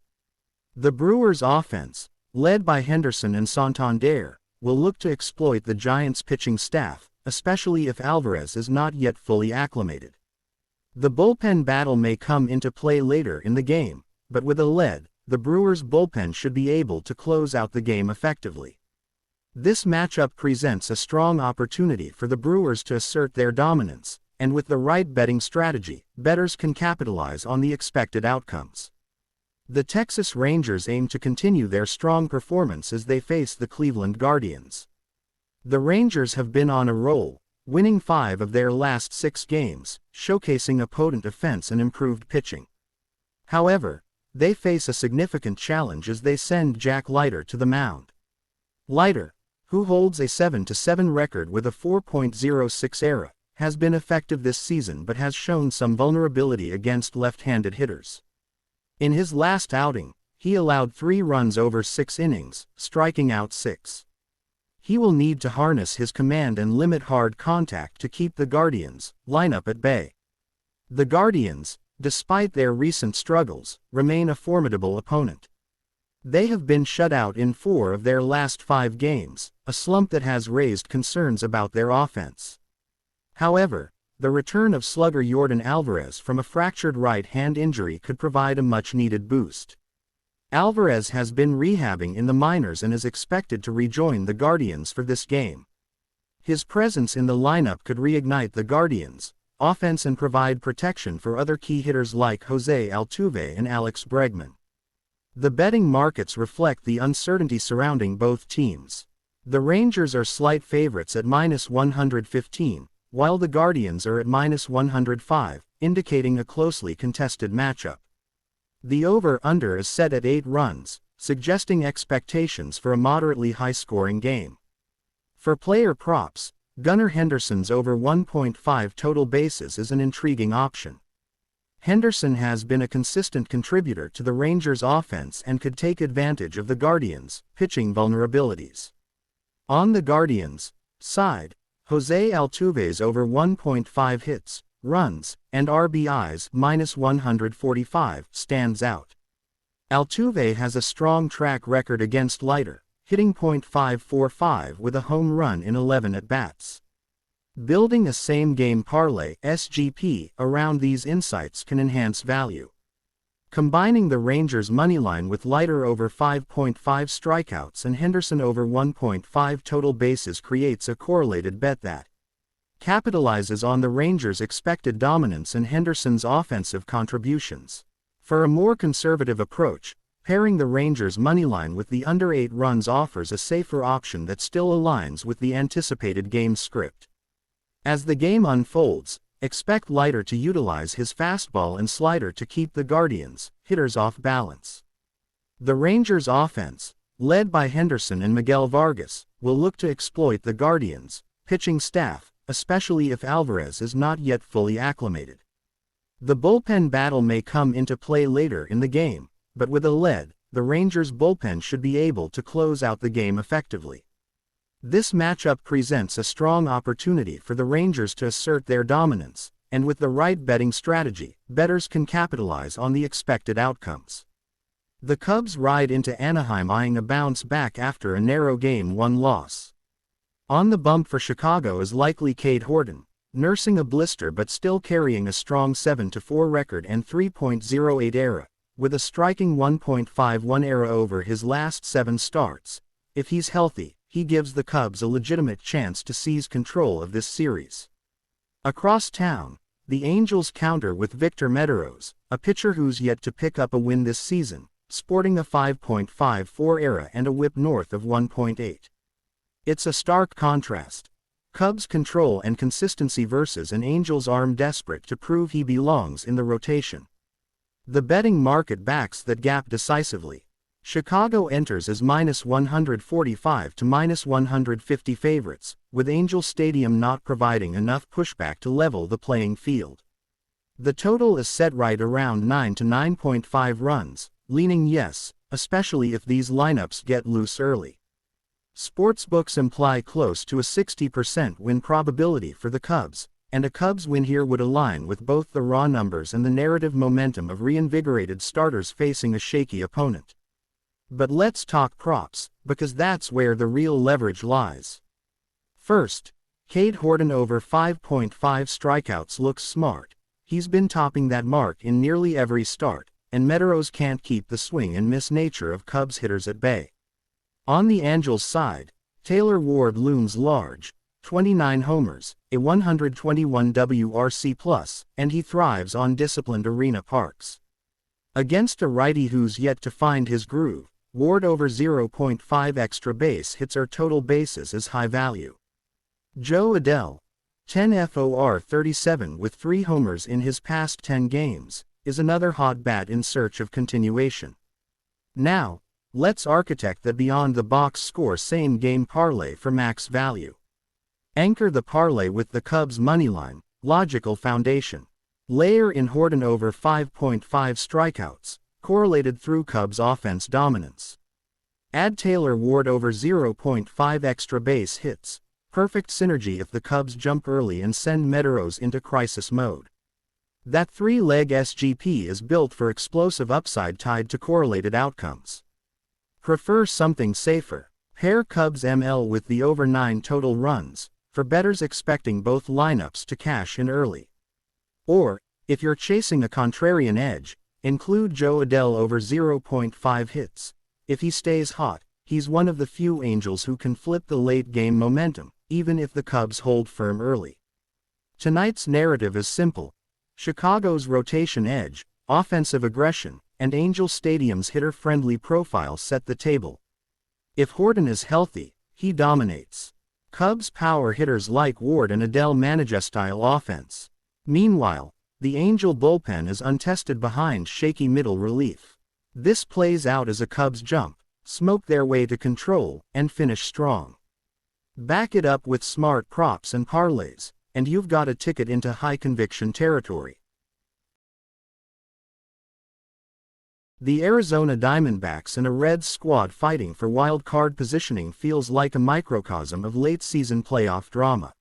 The Brewers' offense, led by Henderson and Santander, will look to exploit the Giants' pitching staff, especially if Alvarez is not yet fully acclimated. The bullpen battle may come into play later in the game, but with a lead, the Brewers' bullpen should be able to close out the game effectively. This matchup presents a strong opportunity for the Brewers to assert their dominance, and with the right betting strategy, bettors can capitalize on the expected outcomes. The Texas Rangers aim to continue their strong performance as they face the Cleveland Guardians. The Rangers have been on a roll, winning 5 of their last 6 games, showcasing a potent offense and improved pitching. However, they face a significant challenge as they send Jack Leiter to the mound. Leiter, who holds a 7-7 record with a 4.06 ERA, has been effective this season but has shown some vulnerability against left-handed hitters. In his last outing, he allowed 3 runs over 6 innings, striking out 6. He will need to harness his command and limit hard contact to keep the Guardians' lineup at bay. The Guardians, despite their recent struggles, remain a formidable opponent. They have been shut out in 4 of their last 5 games, a slump that has raised concerns about their offense. However, the return of slugger Yordan Alvarez from a fractured right hand injury could provide a much-needed boost. Alvarez has been rehabbing in the minors and is expected to rejoin the Guardians for this game. His presence in the lineup could reignite the Guardians' offense and provide protection for other key hitters like Jose Altuve and Alex Bregman. The betting markets reflect the uncertainty surrounding both teams. The Rangers are slight favorites at -115, while the Guardians are at -105, indicating a closely contested matchup. The over-under is set at 8 runs, suggesting expectations for a moderately high-scoring game. For player props, Gunnar Henderson's over 1.5 total bases is an intriguing option. Henderson has been a consistent contributor to the Rangers' offense and could take advantage of the Guardians' pitching vulnerabilities. On the Guardians' side, Jose Altuve's over 1.5 hits, runs, and RBIs -145 stands out. Altuve has a strong track record against Leiter, hitting .545 with a home run in 11 at-bats. Building a same-game parlay (SGP) around these insights can enhance value. Combining the Rangers' moneyline with Leiter over 5.5 strikeouts and Henderson over 1.5 total bases creates a correlated bet that capitalizes on the Rangers' expected dominance and Henderson's offensive contributions. For a more conservative approach, pairing the Rangers' moneyline with the under 8 runs offers a safer option that still aligns with the anticipated game script. As the game unfolds, expect Leiter to utilize his fastball and slider to keep the Guardians' hitters off balance. The Rangers' offense, led by Henderson and Miguel Vargas, will look to exploit the Guardians' pitching staff, especially if Alvarez is not yet fully acclimated. The bullpen battle may come into play later in the game, but with a lead, the Rangers' bullpen should be able to close out the game effectively. This matchup presents a strong opportunity for the Rangers to assert their dominance, and with the right betting strategy, bettors can capitalize on the expected outcomes. The Cubs ride into Anaheim eyeing a bounce back after a narrow Game 1 loss. On the bump for Chicago is likely Cade Horton, nursing a blister but still carrying a strong 7-4 record and 3.08 ERA, with a striking 1.51 ERA over his last 7 starts. If he's healthy, he gives the Cubs a legitimate chance to seize control of this series. Across town, the Angels counter with Victor Mederos, a pitcher who's yet to pick up a win this season, sporting a 5.54 ERA and a whip north of 1.8. It's a stark contrast. Cubs' control and consistency versus an Angels arm desperate to prove he belongs in the rotation. The betting market backs that gap decisively. Chicago enters as -145 to -150 favorites, with Angel Stadium not providing enough pushback to level the playing field. The total is set right around 9 to 9.5 runs, leaning yes, especially if these lineups get loose early. Sportsbooks imply close to a 60% win probability for the Cubs, and a Cubs win here would align with both the raw numbers and the narrative momentum of reinvigorated starters facing a shaky opponent. But let's talk props, because that's where the real leverage lies. First, Cade Horton over 5.5 strikeouts looks smart. He's been topping that mark in nearly every start, and Mederos can't keep the swing and miss nature of Cubs hitters at bay. On the Angels side, Taylor Ward looms large, 29 homers, a 121 WRC+, and he thrives on disciplined arena parks. Against a righty who's yet to find his groove, Ward over 0.5 extra base hits or total bases is high value. Joe Adell, 10 FOR 37 with 3 homers in his past 10 games, is another hot bat in search of continuation. Now, let's architect the beyond-the-box score same-game parlay for max value. Anchor the parlay with the Cubs' moneyline, logical foundation. Layer in Horton over 5.5 strikeouts, correlated through Cubs' offense dominance. Add Taylor Ward over 0.5 extra base hits. Perfect synergy if the Cubs jump early and send Medeiros into crisis mode. That three-leg SGP is built for explosive upside tied to correlated outcomes. Prefer something safer? Pair Cubs ML with the over 9 total runs, for bettors expecting both lineups to cash in early. Or, if you're chasing a contrarian edge, include Joe Adell over 0.5 hits. If he stays hot, he's one of the few angels who can flip the late-game momentum, even if the Cubs hold firm early. Tonight's narrative is simple. Chicago's rotation edge, offensive aggression, and Angel Stadium's hitter-friendly profile set the table. If Horton is healthy, he dominates. Cubs power hitters like Ward and Adell manage a style offense. Meanwhile, the Angel bullpen is untested behind shaky middle relief. This plays out as a Cubs jump, smoke their way to control, and finish strong. Back it up with smart props and parlays, and you've got a ticket into high-conviction territory. The Arizona Diamondbacks and a Reds squad fighting for wild-card positioning feels like a microcosm of late-season playoff drama.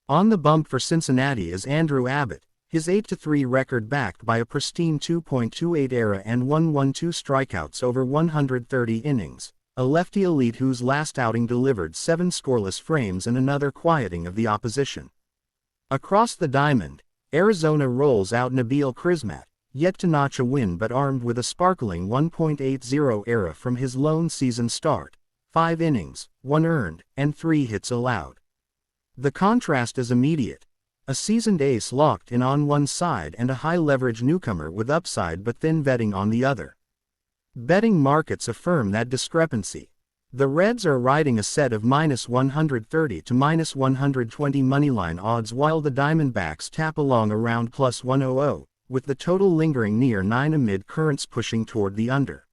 On the bump for Cincinnati is Andrew Abbott, his 8-3 record backed by a pristine 2.28 ERA and 112 strikeouts over 130 innings, a lefty elite whose last outing delivered 7 scoreless frames and another quieting of the opposition. Across the diamond, Arizona rolls out Nabil Crismatt, yet to notch a win but armed with a sparkling 1.80 ERA from his lone season start, 5 innings, 1 earned, and 3 hits allowed. The contrast is immediate. A seasoned ace locked in on one side and a high-leverage newcomer with upside but thin vetting on the other. Betting markets affirm that discrepancy. The Reds are riding a set of -130 to -120 moneyline odds while the Diamondbacks tap along around +100. With the total lingering near 9 amid currents pushing toward the under.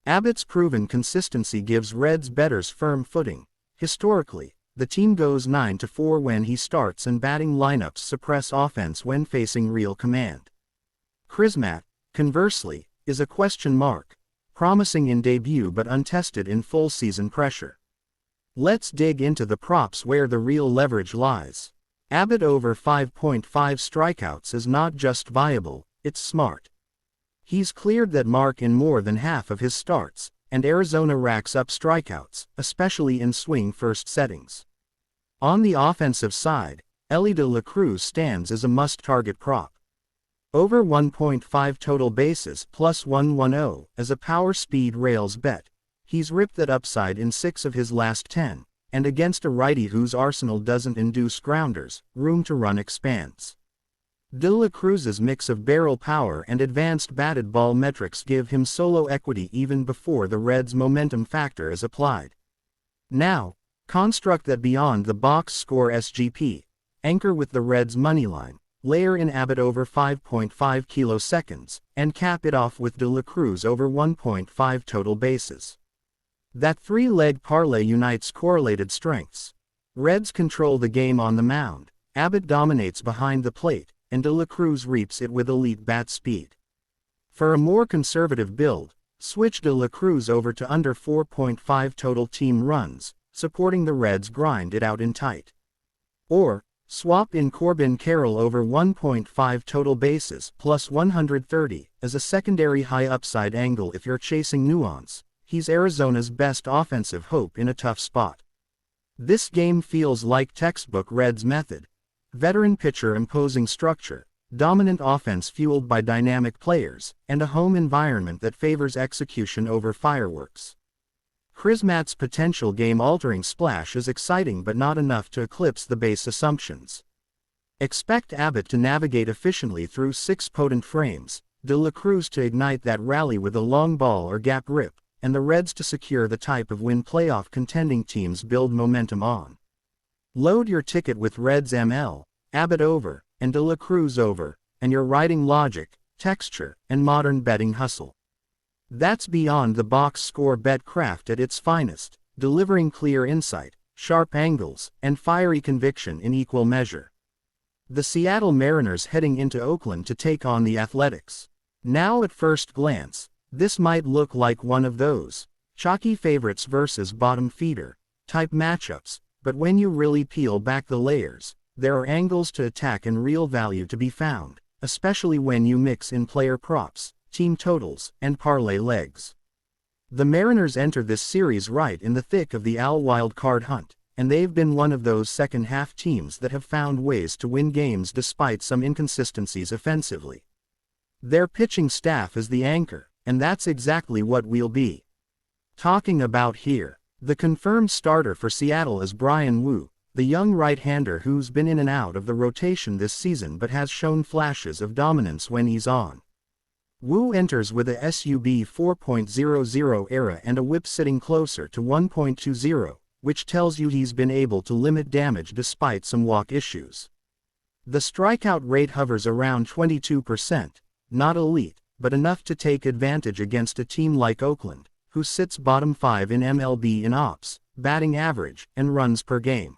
Abbott's proven consistency gives Reds bettors firm footing. Historically, the team goes 9-4 when he starts and batting lineups suppress offense when facing real command. Crismatt, conversely, is a question mark, promising in debut but untested in full season pressure. Let's dig into the props where the real leverage lies. Abbott over 5.5 strikeouts is not just viable, it's smart. He's cleared that mark in more than half of his starts, and Arizona racks up strikeouts, especially in swing-first settings. On the offensive side, Elly De La Cruz stands as a must-target prop. Over 1.5 total bases +110 as a power-speed rails bet. He's ripped that upside in 6 of his last 10. And against a righty whose arsenal doesn't induce grounders, room to run expands. De La Cruz's mix of barrel power and advanced batted ball metrics give him solo equity even before the Reds' momentum factor is applied. Now, construct that beyond the box score SGP, anchor with the Reds' moneyline, layer in Abbott over 5.5 kiloseconds, and cap it off with De La Cruz over 1.5 total bases. That three-leg parlay unites correlated strengths. Reds control the game on the mound, Abbott dominates behind the plate, and De La Cruz reaps it with elite bat speed. For a more conservative build, switch De La Cruz over to under 4.5 total team runs, supporting the Reds grind it out in tight. Or, swap in Corbin Carroll over 1.5 total bases +130 as a secondary high upside angle if you're chasing nuance. He's Arizona's best offensive hope in a tough spot. This game feels like textbook Reds method. Veteran pitcher imposing structure, dominant offense fueled by dynamic players, and a home environment that favors execution over fireworks. Crismatt's potential game-altering splash is exciting but not enough to eclipse the base assumptions. Expect Abbott to navigate efficiently through 6 potent frames, De La Cruz to ignite that rally with a long ball or gap rip, and the Reds to secure the type of win playoff contending teams build momentum on. Load your ticket with Reds ML, Abbott over, and De La Cruz over, and you're riding logic, texture, and modern betting hustle. That's beyond the box score bet craft at its finest, delivering clear insight, sharp angles, and fiery conviction in equal measure. The Seattle Mariners heading into Oakland to take on the Athletics. Now at first glance, this might look like one of those Chalky favorites versus bottom feeder type matchups, but when you really peel back the layers, there are angles to attack and real value to be found, especially when you mix in player props, team totals, and parlay legs. The Mariners enter this series right in the thick of the AL wild card hunt, and they've been one of those second-half teams that have found ways to win games despite some inconsistencies offensively. Their pitching staff is the anchor, and that's exactly what we'll be talking about here. The confirmed starter for Seattle is Bryan Woo, the young right-hander who's been in and out of the rotation this season but has shown flashes of dominance when he's on. Woo enters with a SUB 4.00 ERA and a whip sitting closer to 1.20, which tells you he's been able to limit damage despite some walk issues. The strikeout rate hovers around 22%, not elite, but enough to take advantage against a team like Oakland, who sits bottom 5 in MLB in ops, batting average, and runs per game.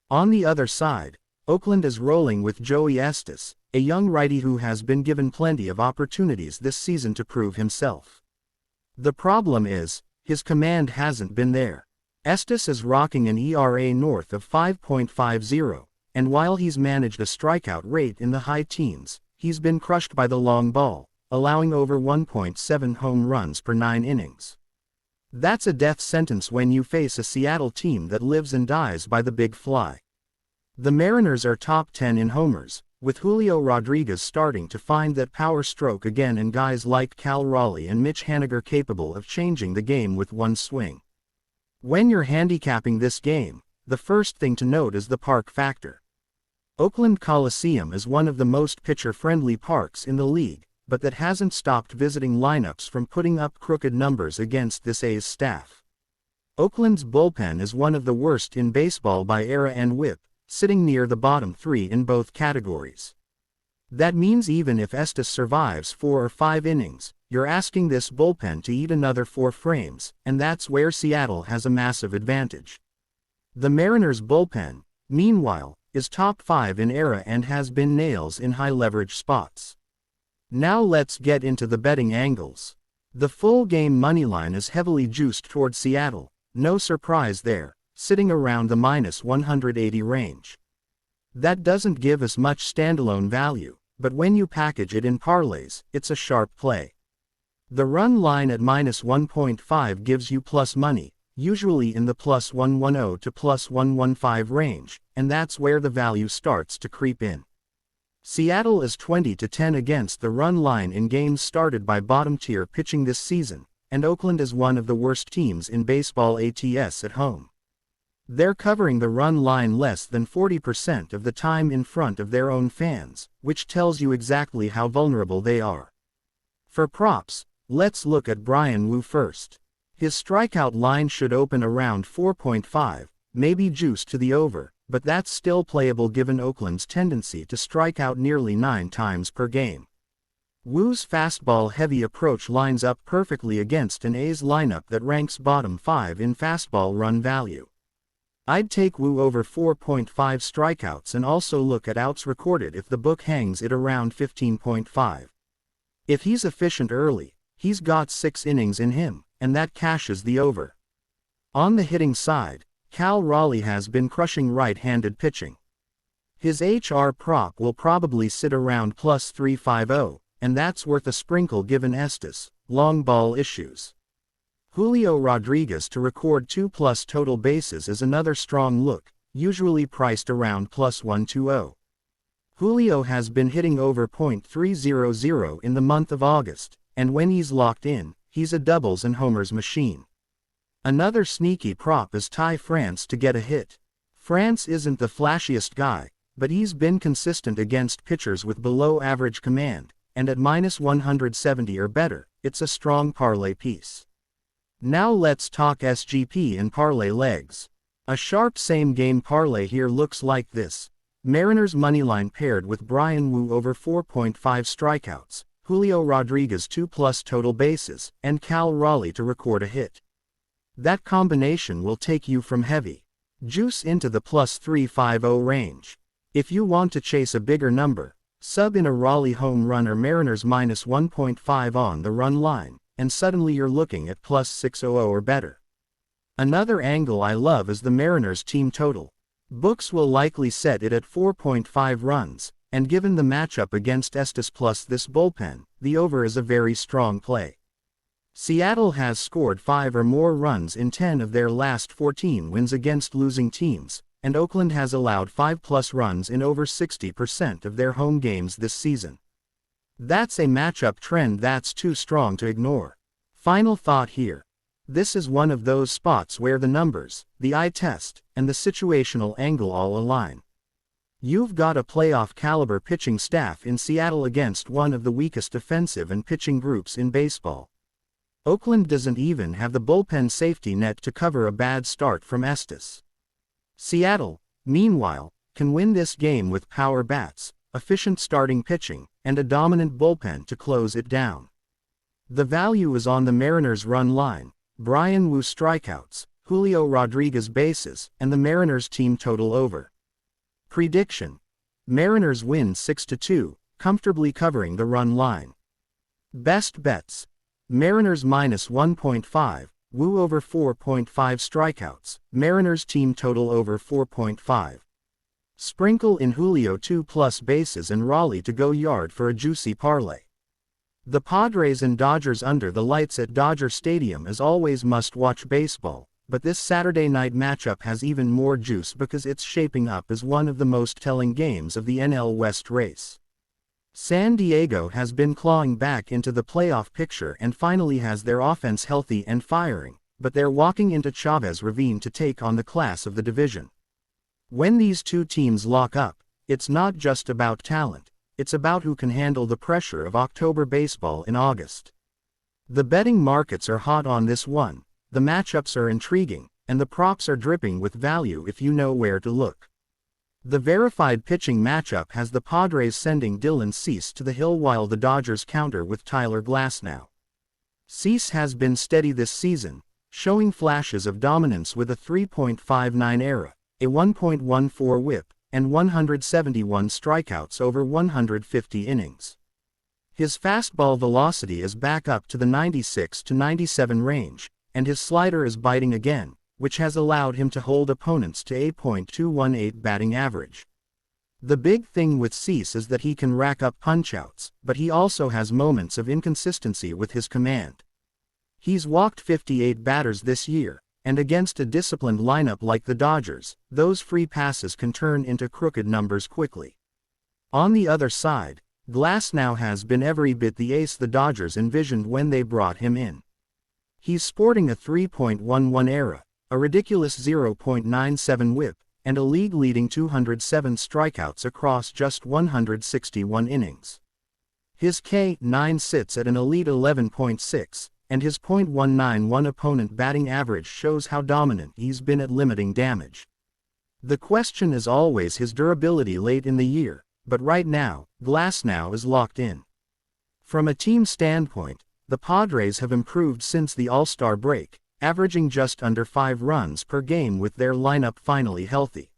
On the other side, Oakland is rolling with Joey Estes, a young righty who has been given plenty of opportunities this season to prove himself. The problem is, his command hasn't been there. Estes is rocking an ERA north of 5.50, and while he's managed a strikeout rate in the high teens, he's been crushed by the long ball, allowing over 1.7 home runs per 9 innings. That's a death sentence when you face a Seattle team that lives and dies by the big fly. The Mariners are top 10 in homers, with Julio Rodriguez starting to find that power stroke again and guys like Cal Raleigh and Mitch Haniger capable of changing the game with one swing. When you're handicapping this game, the first thing to note is the park factor. Oakland Coliseum is one of the most pitcher-friendly parks in the league, but that hasn't stopped visiting lineups from putting up crooked numbers against this A's staff. Oakland's bullpen is one of the worst in baseball by ERA and whip, sitting near the bottom 3 in both categories. That means even if Estes survives 4 or 5 innings, you're asking this bullpen to eat another 4 frames, and that's where Seattle has a massive advantage. The Mariners' bullpen, meanwhile, is top 5 in ERA and has been nails in high-leverage spots. Now let's get into the betting angles. The full-game moneyline is heavily juiced toward Seattle, no surprise there, sitting around the -180 range. That doesn't give us much standalone value, but when you package it in parlays, it's a sharp play. The run line at -1.5 gives you plus money, usually in the +110 to +115 range, and that's where the value starts to creep in. Seattle is 20-10 against the run line in games started by bottom-tier pitching this season, and Oakland is one of the worst teams in baseball ATS at home. They're covering the run line less than 40% of the time in front of their own fans, which tells you exactly how vulnerable they are. For props, let's look at Bryan Woo first. His strikeout line should open around 4.5, maybe juice to the over, but that's still playable given Oakland's tendency to strike out nearly 9 times per game. Woo's fastball-heavy approach lines up perfectly against an A's lineup that ranks bottom 5 in fastball run value. I'd take Woo over 4.5 strikeouts and also look at outs recorded if the book hangs it around 15.5. If he's efficient early, he's got 6 innings in him, and that cashes the over. On the hitting side, Cal Raleigh has been crushing right-handed pitching. His HR prop will probably sit around +350, and that's worth a sprinkle given Estes' long ball issues. Julio Rodriguez to record 2+ total bases is another strong look, usually priced around +120. Julio has been hitting over .300 in the month of August, and when he's locked in, he's a doubles and homers machine. Another sneaky prop is Ty France to get a hit. France isn't the flashiest guy, but he's been consistent against pitchers with below-average command, and at -170 or better, it's a strong parlay piece. Now let's talk SGP and parlay legs. A sharp same-game parlay here looks like this. Mariners moneyline paired with Bryan Woo over 4.5 strikeouts, Julio Rodriguez 2+ total bases, and Cal Raleigh to record a hit. That combination will take you from heavy juice into the +350 range. If you want to chase a bigger number, sub in a Raleigh home run or Mariners -1.5 on the run line, and suddenly you're looking at plus 600 or better. Another angle I love is the Mariners team total. Books will likely set it at 4.5 runs, and given the matchup against Estes plus this bullpen, the over is a very strong play. Seattle has scored 5 or more runs in 10 of their last 14 wins against losing teams, and Oakland has allowed 5+ runs in over 60% of their home games this season. That's a matchup trend that's too strong to ignore. Final thought here. This is one of those spots where the numbers, the eye test, and the situational angle all align. You've got a playoff caliber pitching staff in Seattle against one of the weakest defensive and pitching groups in baseball. Oakland doesn't even have the bullpen safety net to cover a bad start from Estes. Seattle, meanwhile, can win this game with power bats, efficient starting pitching, and a dominant bullpen to close it down. The value is on the Mariners' run line, Bryan Wu strikeouts, Julio Rodriguez bases, and the Mariners team total over. Prediction: Mariners win 6-2, comfortably covering the run line. Best bets: Mariners minus 1.5, Wu over 4.5 strikeouts, Mariners team total over 4.5. Sprinkle in Julio 2+ bases and Raleigh to go yard for a juicy parlay. The Padres and Dodgers under the lights at Dodger Stadium is always must-watch baseball, but this Saturday night matchup has even more juice because it's shaping up as one of the most telling games of the NL West race. San Diego has been clawing back into the playoff picture and finally has their offense healthy and firing, but they're walking into Chavez Ravine to take on the class of the division. When these two teams lock up, it's not just about talent, it's about who can handle the pressure of October baseball in August. The betting markets are hot on this one, the matchups are intriguing, and the props are dripping with value if you know where to look. The verified pitching matchup has the Padres sending Dylan Cease to the hill while the Dodgers counter with Tyler Glasnow. Cease has been steady this season, showing flashes of dominance with a 3.59 ERA, a 1.14 WHIP, and 171 strikeouts over 150 innings. His fastball velocity is back up to the 96 to 97 range, and his slider is biting again, which has allowed him to hold opponents to a .218 batting average. The big thing with Cease is that he can rack up punchouts, but he also has moments of inconsistency with his command. He's walked 58 batters this year, and against a disciplined lineup like the Dodgers, those free passes can turn into crooked numbers quickly. On the other side, Glasnow has been every bit the ace the Dodgers envisioned when they brought him in. He's sporting a 3.11 ERA, a ridiculous 0.97 WHIP, and a league-leading 207 strikeouts across just 161 innings. His K9 sits at an elite 11.6, and his .191 opponent batting average shows how dominant he's been at limiting damage. The question is always his durability late in the year, but right now, Glasnow is locked in. From a team standpoint, the Padres have improved since the All-Star break, averaging just under 5 runs per game with their lineup finally healthy.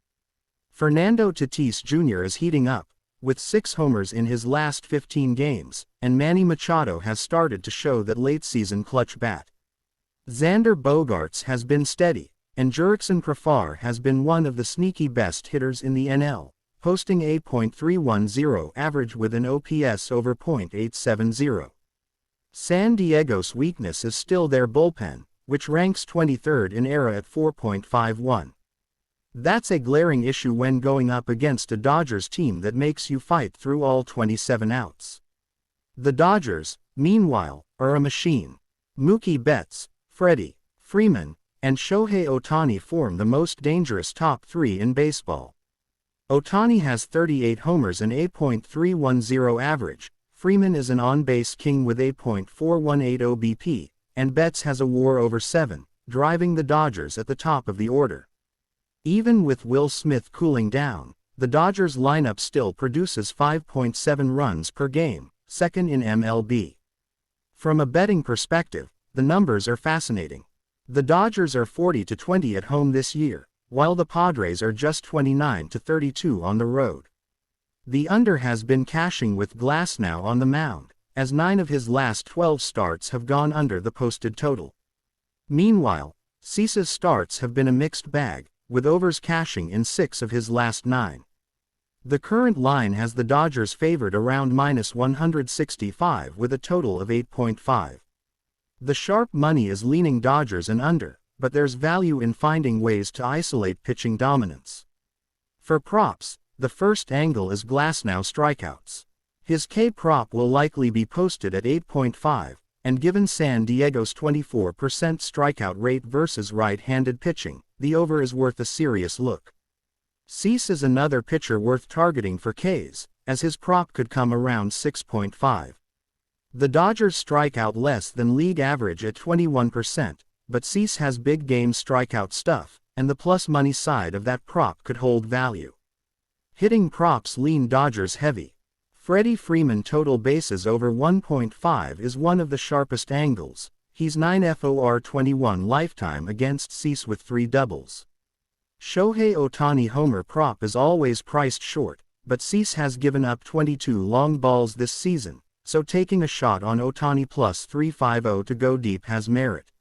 Fernando Tatis Jr. is heating up, with 6 homers in his last 15 games, and Manny Machado has started to show that late-season clutch bat. Xander Bogaerts has been steady, and Jurickson Profar has been one of the sneaky best hitters in the NL, posting a .310 average with an OPS over .870. San Diego's weakness is still their bullpen, which ranks 23rd in ERA at 4.51. That's a glaring issue when going up against a Dodgers team that makes you fight through all 27 outs. The Dodgers, meanwhile, are a machine. Mookie Betts, Freddie Freeman, and Shohei Ohtani form the most dangerous top 3 in baseball. Ohtani has 38 homers and a .310 average, Freeman is an on-base king with a .418 OBP, and Betts has a WAR over 7, driving the Dodgers at the top of the order. Even with Will Smith cooling down, the Dodgers lineup still produces 5.7 runs per game, second in MLB. From a betting perspective, the numbers are fascinating. The Dodgers are 40-20 at home this year, while the Padres are just 29-32 on the road. The under has been cashing with Glasnow on the mound, as 9 of his last 12 starts have gone under the posted total. Meanwhile, Cease's starts have been a mixed bag, with overs cashing in 6 of his last 9. The current line has the Dodgers favored around -165 with a total of 8.5. The sharp money is leaning Dodgers and under, but there's value in finding ways to isolate pitching dominance. For props, the first angle is Glasnow strikeouts. His K prop will likely be posted at 8.5, and given San Diego's 24% strikeout rate versus right-handed pitching, the over is worth a serious look. Cease is another pitcher worth targeting for Ks, as his prop could come around 6.5. The Dodgers strike out less than league average at 21%, but Cease has big game strikeout stuff, and the plus money side of that prop could hold value. Hitting props lean Dodgers heavy. Freddie Freeman total bases over 1.5 is one of the sharpest angles. He's 9 FOR21 lifetime against Cease with 3 doubles. Shohei Ohtani homer prop is always priced short, but Cease has given up 22 long balls this season, so taking a shot on Ohtani plus 350 to go deep has merit.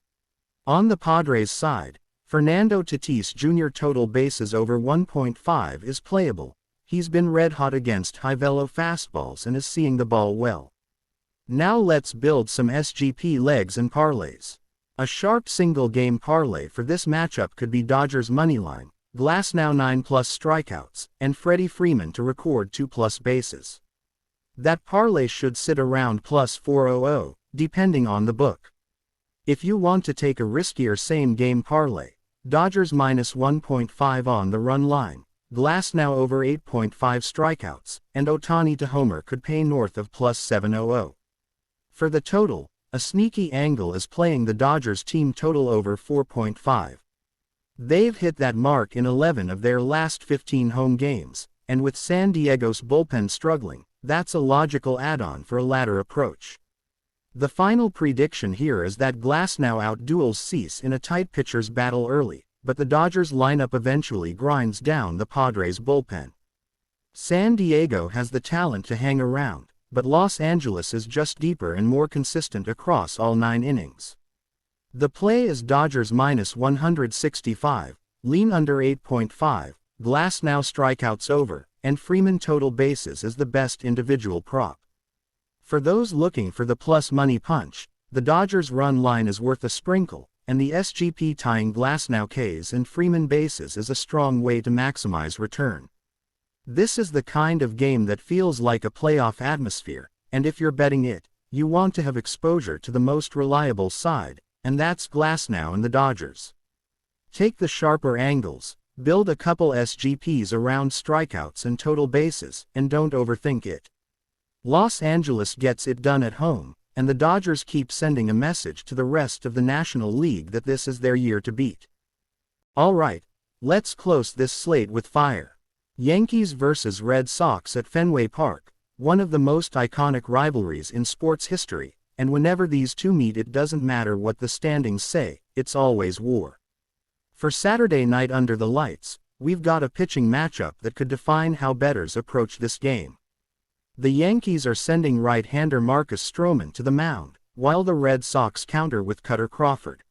On the Padres side, Fernando Tatis Jr. total bases over 1.5 is playable. He's been red hot against high velo fastballs and is seeing the ball well. Now let's build some SGP legs and parlays. A sharp single-game parlay for this matchup could be Dodgers moneyline, Glasnow 9+ strikeouts, and Freddie Freeman to record 2+ bases. That parlay should sit around +400, depending on the book. If you want to take a riskier same-game parlay, Dodgers -1.5 on the run line, Glasnow over 8.5 strikeouts, and Ohtani to homer could pay north of +700. For the total, a sneaky angle is playing the Dodgers team total over 4.5. They've hit that mark in 11 of their last 15 home games, and with San Diego's bullpen struggling, that's a logical add-on for a ladder approach. The final prediction here is that Glasnow outduels Cease in a tight pitcher's battle early, but the Dodgers lineup eventually grinds down the Padres bullpen. San Diego has the talent to hang around, but Los Angeles is just deeper and more consistent across all 9 innings. The play is Dodgers -165, lean under 8.5, Glasnow strikeouts over, and Freeman total bases is the best individual prop. For those looking for the plus money punch, the Dodgers run line is worth a sprinkle, and the SGP tying Glasnow Ks and Freeman bases is a strong way to maximize return. This is the kind of game that feels like a playoff atmosphere, and if you're betting it, you want to have exposure to the most reliable side, and that's Glasnow and the Dodgers. Take the sharper angles, build a couple SGPs around strikeouts and total bases, and don't overthink it. Los Angeles gets it done at home, and the Dodgers keep sending a message to the rest of the National League that this is their year to beat. Alright, let's close this slate with fire. Yankees vs. Red Sox at Fenway Park, one of the most iconic rivalries in sports history, and whenever these two meet it doesn't matter what the standings say, it's always war. For Saturday night under the lights, we've got a pitching matchup that could define how bettors approach this game. The Yankees are sending right-hander Marcus Stroman to the mound, while the Red Sox counter with Cutter Crawford.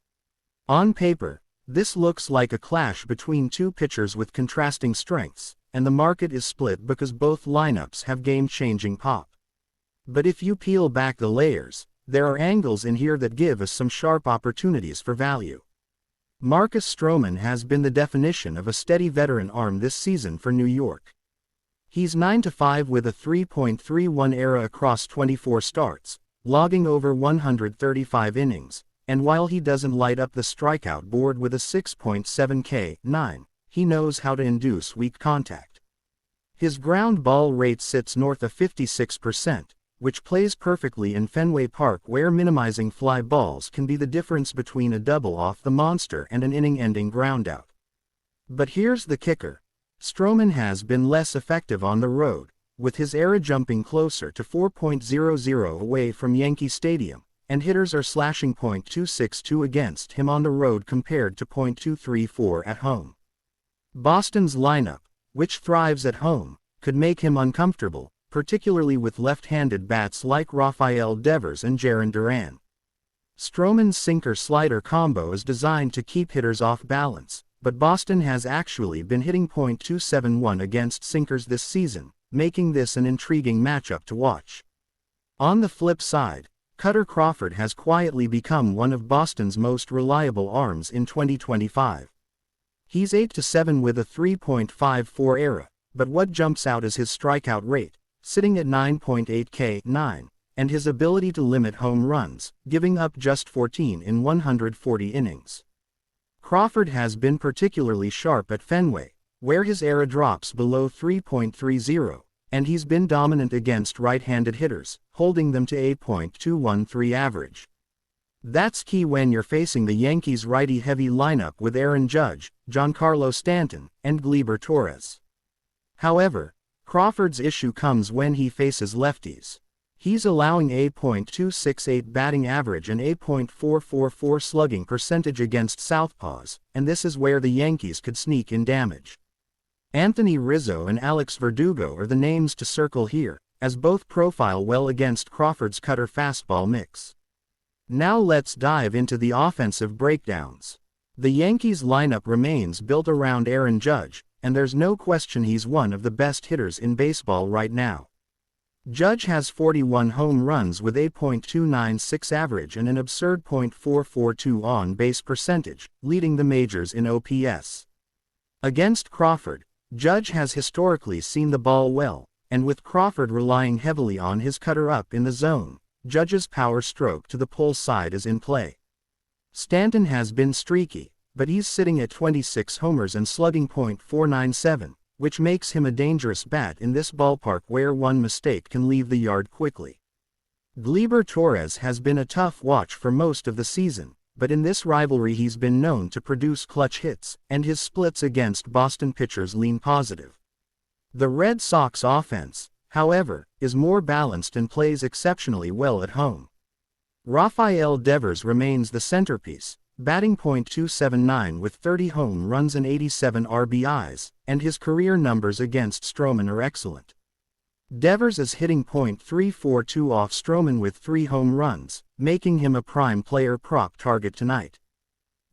On paper, this looks like a clash between two pitchers with contrasting strengths, and the market is split because both lineups have game-changing pop. But if you peel back the layers, there are angles in here that give us some sharp opportunities for value. Marcus Stroman has been the definition of a steady veteran arm this season for New York. He's 9-5 with a 3.31 ERA across 24 starts, logging over 135 innings, and while he doesn't light up the strikeout board with a 6.7 K9, he knows how to induce weak contact. His ground ball rate sits north of 56%, which plays perfectly in Fenway Park where minimizing fly balls can be the difference between a double off the monster and an inning-ending groundout. But here's the kicker. Stroman has been less effective on the road, with his ERA jumping closer to 4.00 away from Yankee Stadium, and hitters are slashing .262 against him on the road compared to .234 at home. Boston's lineup, which thrives at home, could make him uncomfortable, particularly with left-handed bats like Rafael Devers and Jarren Duran. Stroman's sinker-slider combo is designed to keep hitters off balance, but Boston has actually been hitting .271 against sinkers this season, making this an intriguing matchup to watch. On the flip side, Kutter Crawford has quietly become one of Boston's most reliable arms in 2025. He's 8-7 with a 3.54 ERA, but what jumps out is his strikeout rate, sitting at 9.8 K9, and his ability to limit home runs, giving up just 14 in 140 innings. Crawford has been particularly sharp at Fenway, where his ERA drops below 3.30, and he's been dominant against right-handed hitters, holding them to a .213 average. That's key when you're facing the Yankees' righty-heavy lineup with Aaron Judge, Giancarlo Stanton, and Gleyber Torres. However, Crawford's issue comes when he faces lefties. He's allowing a .268 batting average and a .444 slugging percentage against southpaws, and this is where the Yankees could sneak in damage. Anthony Rizzo and Alex Verdugo are the names to circle here, as both profile well against Crawford's cutter fastball mix. Now let's dive into the offensive breakdowns. The Yankees' lineup remains built around Aaron Judge, and there's no question he's one of the best hitters in baseball right now. Judge has 41 home runs with a .296 average and an absurd .442 on-base percentage, leading the majors in OPS. Against Crawford, Judge has historically seen the ball well, and with Crawford relying heavily on his cutter up in the zone, Judge's power stroke to the pull side is in play. Stanton has been streaky, but he's sitting at 26 homers and slugging .497, which makes him a dangerous bat in this ballpark where one mistake can leave the yard quickly. Gleyber Torres has been a tough watch for most of the season, but in this rivalry he's been known to produce clutch hits, and his splits against Boston pitchers lean positive. The Red Sox offense, however, is more balanced and plays exceptionally well at home. Rafael Devers remains the centerpiece, batting .279 with 30 home runs and 87 RBIs, and his career numbers against Stroman are excellent. Devers is hitting .342 off Stroman with 3 home runs, making him a prime player prop target tonight.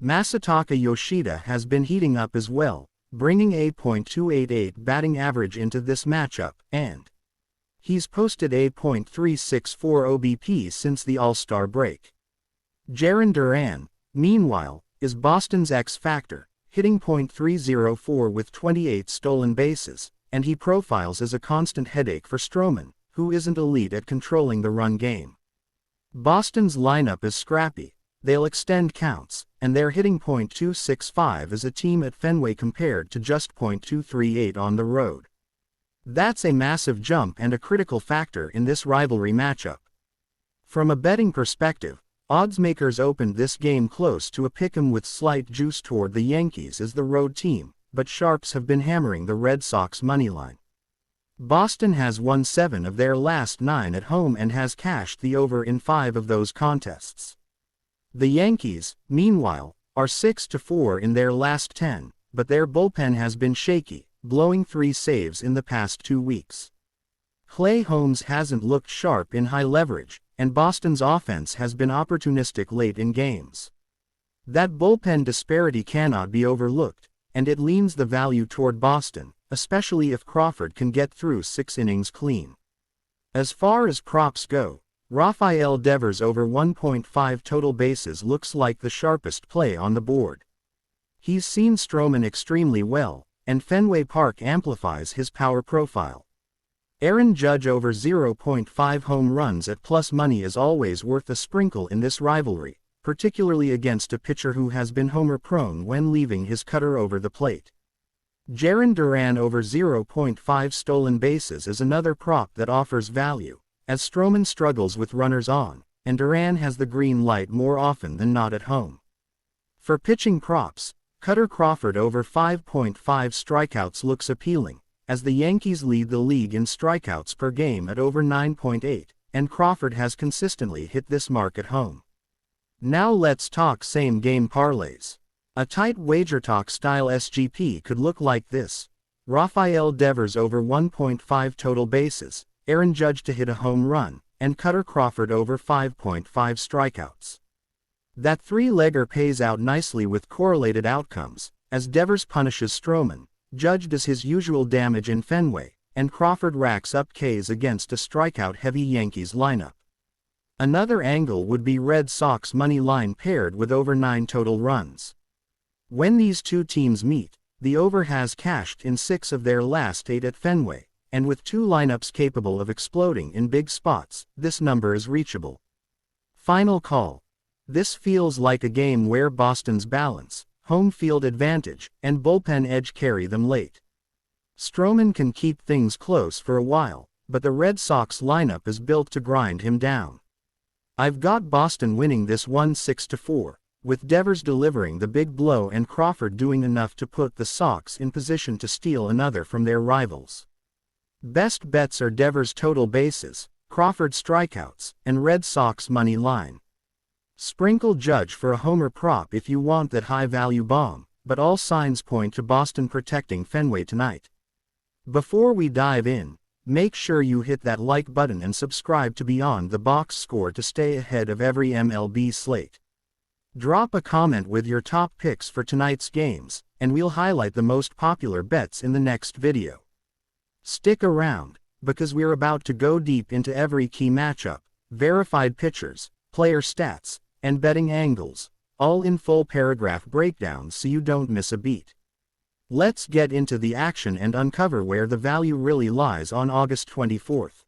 Masataka Yoshida has been heating up as well, bringing a .288 batting average into this matchup, and he's posted a .364 OBP since the All-Star break. Jarren Duran, meanwhile, is Boston's X-factor, hitting .304 with 28 stolen bases, and he profiles as a constant headache for Stroman, who isn't elite at controlling the run game. Boston's lineup is scrappy, they'll extend counts, and they're hitting .265 as a team at Fenway compared to just .238 on the road. That's a massive jump and a critical factor in this rivalry matchup. From a betting perspective, oddsmakers opened this game close to a pick'em with slight juice toward the Yankees as the road team, but sharps have been hammering the Red Sox moneyline. Boston has won 7 of their last 9 at home and has cashed the over in 5 of those contests. The Yankees, meanwhile, are 6-4 in their last 10, but their bullpen has been shaky, blowing 3 saves in the past 2 weeks. Clay Holmes hasn't looked sharp in high leverage, and Boston's offense has been opportunistic late in games. That bullpen disparity cannot be overlooked, and it leans the value toward Boston, especially if Crawford can get through 6 innings clean. As far as props go, Rafael Devers over 1.5 total bases looks like the sharpest play on the board. He's seen Stroman extremely well, and Fenway Park amplifies his power profile. Aaron Judge over 0.5 home runs at plus money is always worth a sprinkle in this rivalry, particularly against a pitcher who has been homer-prone when leaving his cutter over the plate. Jarren Duran over 0.5 stolen bases is another prop that offers value, as Stroman struggles with runners on, and Duran has the green light more often than not at home. For pitching props, Kutter Crawford over 5.5 strikeouts looks appealing, as the Yankees lead the league in strikeouts per game at over 9.8, and Crawford has consistently hit this mark at home. Now let's talk same-game parlays. A tight wager talk style SGP could look like this: Rafael Devers over 1.5 total bases, Aaron Judge to hit a home run, and Cutter Crawford over 5.5 strikeouts. That three-legger pays out nicely with correlated outcomes, as Devers punishes Stroman, Judge does his usual damage in Fenway, and Crawford racks up Ks against a strikeout-heavy Yankees lineup. Another angle would be Red Sox money line paired with over 9 total runs. When these two teams meet, the over has cashed in 6 of their last 8 at Fenway, and with two lineups capable of exploding in big spots, this number is reachable. Final call. This feels like a game where Boston's balance, home field advantage, and bullpen edge carry them late. Stroman can keep things close for a while, but the Red Sox lineup is built to grind him down. I've got Boston winning this one 6-4, with Devers delivering the big blow and Crawford doing enough to put the Sox in position to steal another from their rivals. Best bets are Devers total bases, Crawford strikeouts, and Red Sox money line. Sprinkle Judge for a homer prop if you want that high-value bomb, but all signs point to Boston protecting Fenway tonight. Before we dive in, make sure you hit that like button and subscribe to Beyond the Box Score to stay ahead of every MLB slate. Drop a comment with your top picks for tonight's games, and we'll highlight the most popular bets in the next video. Stick around, because we're about to go deep into every key matchup, verified pitchers, player stats, and betting angles, all in full paragraph breakdowns so you don't miss a beat. Let's get into the action and uncover where the value really lies on August 24th.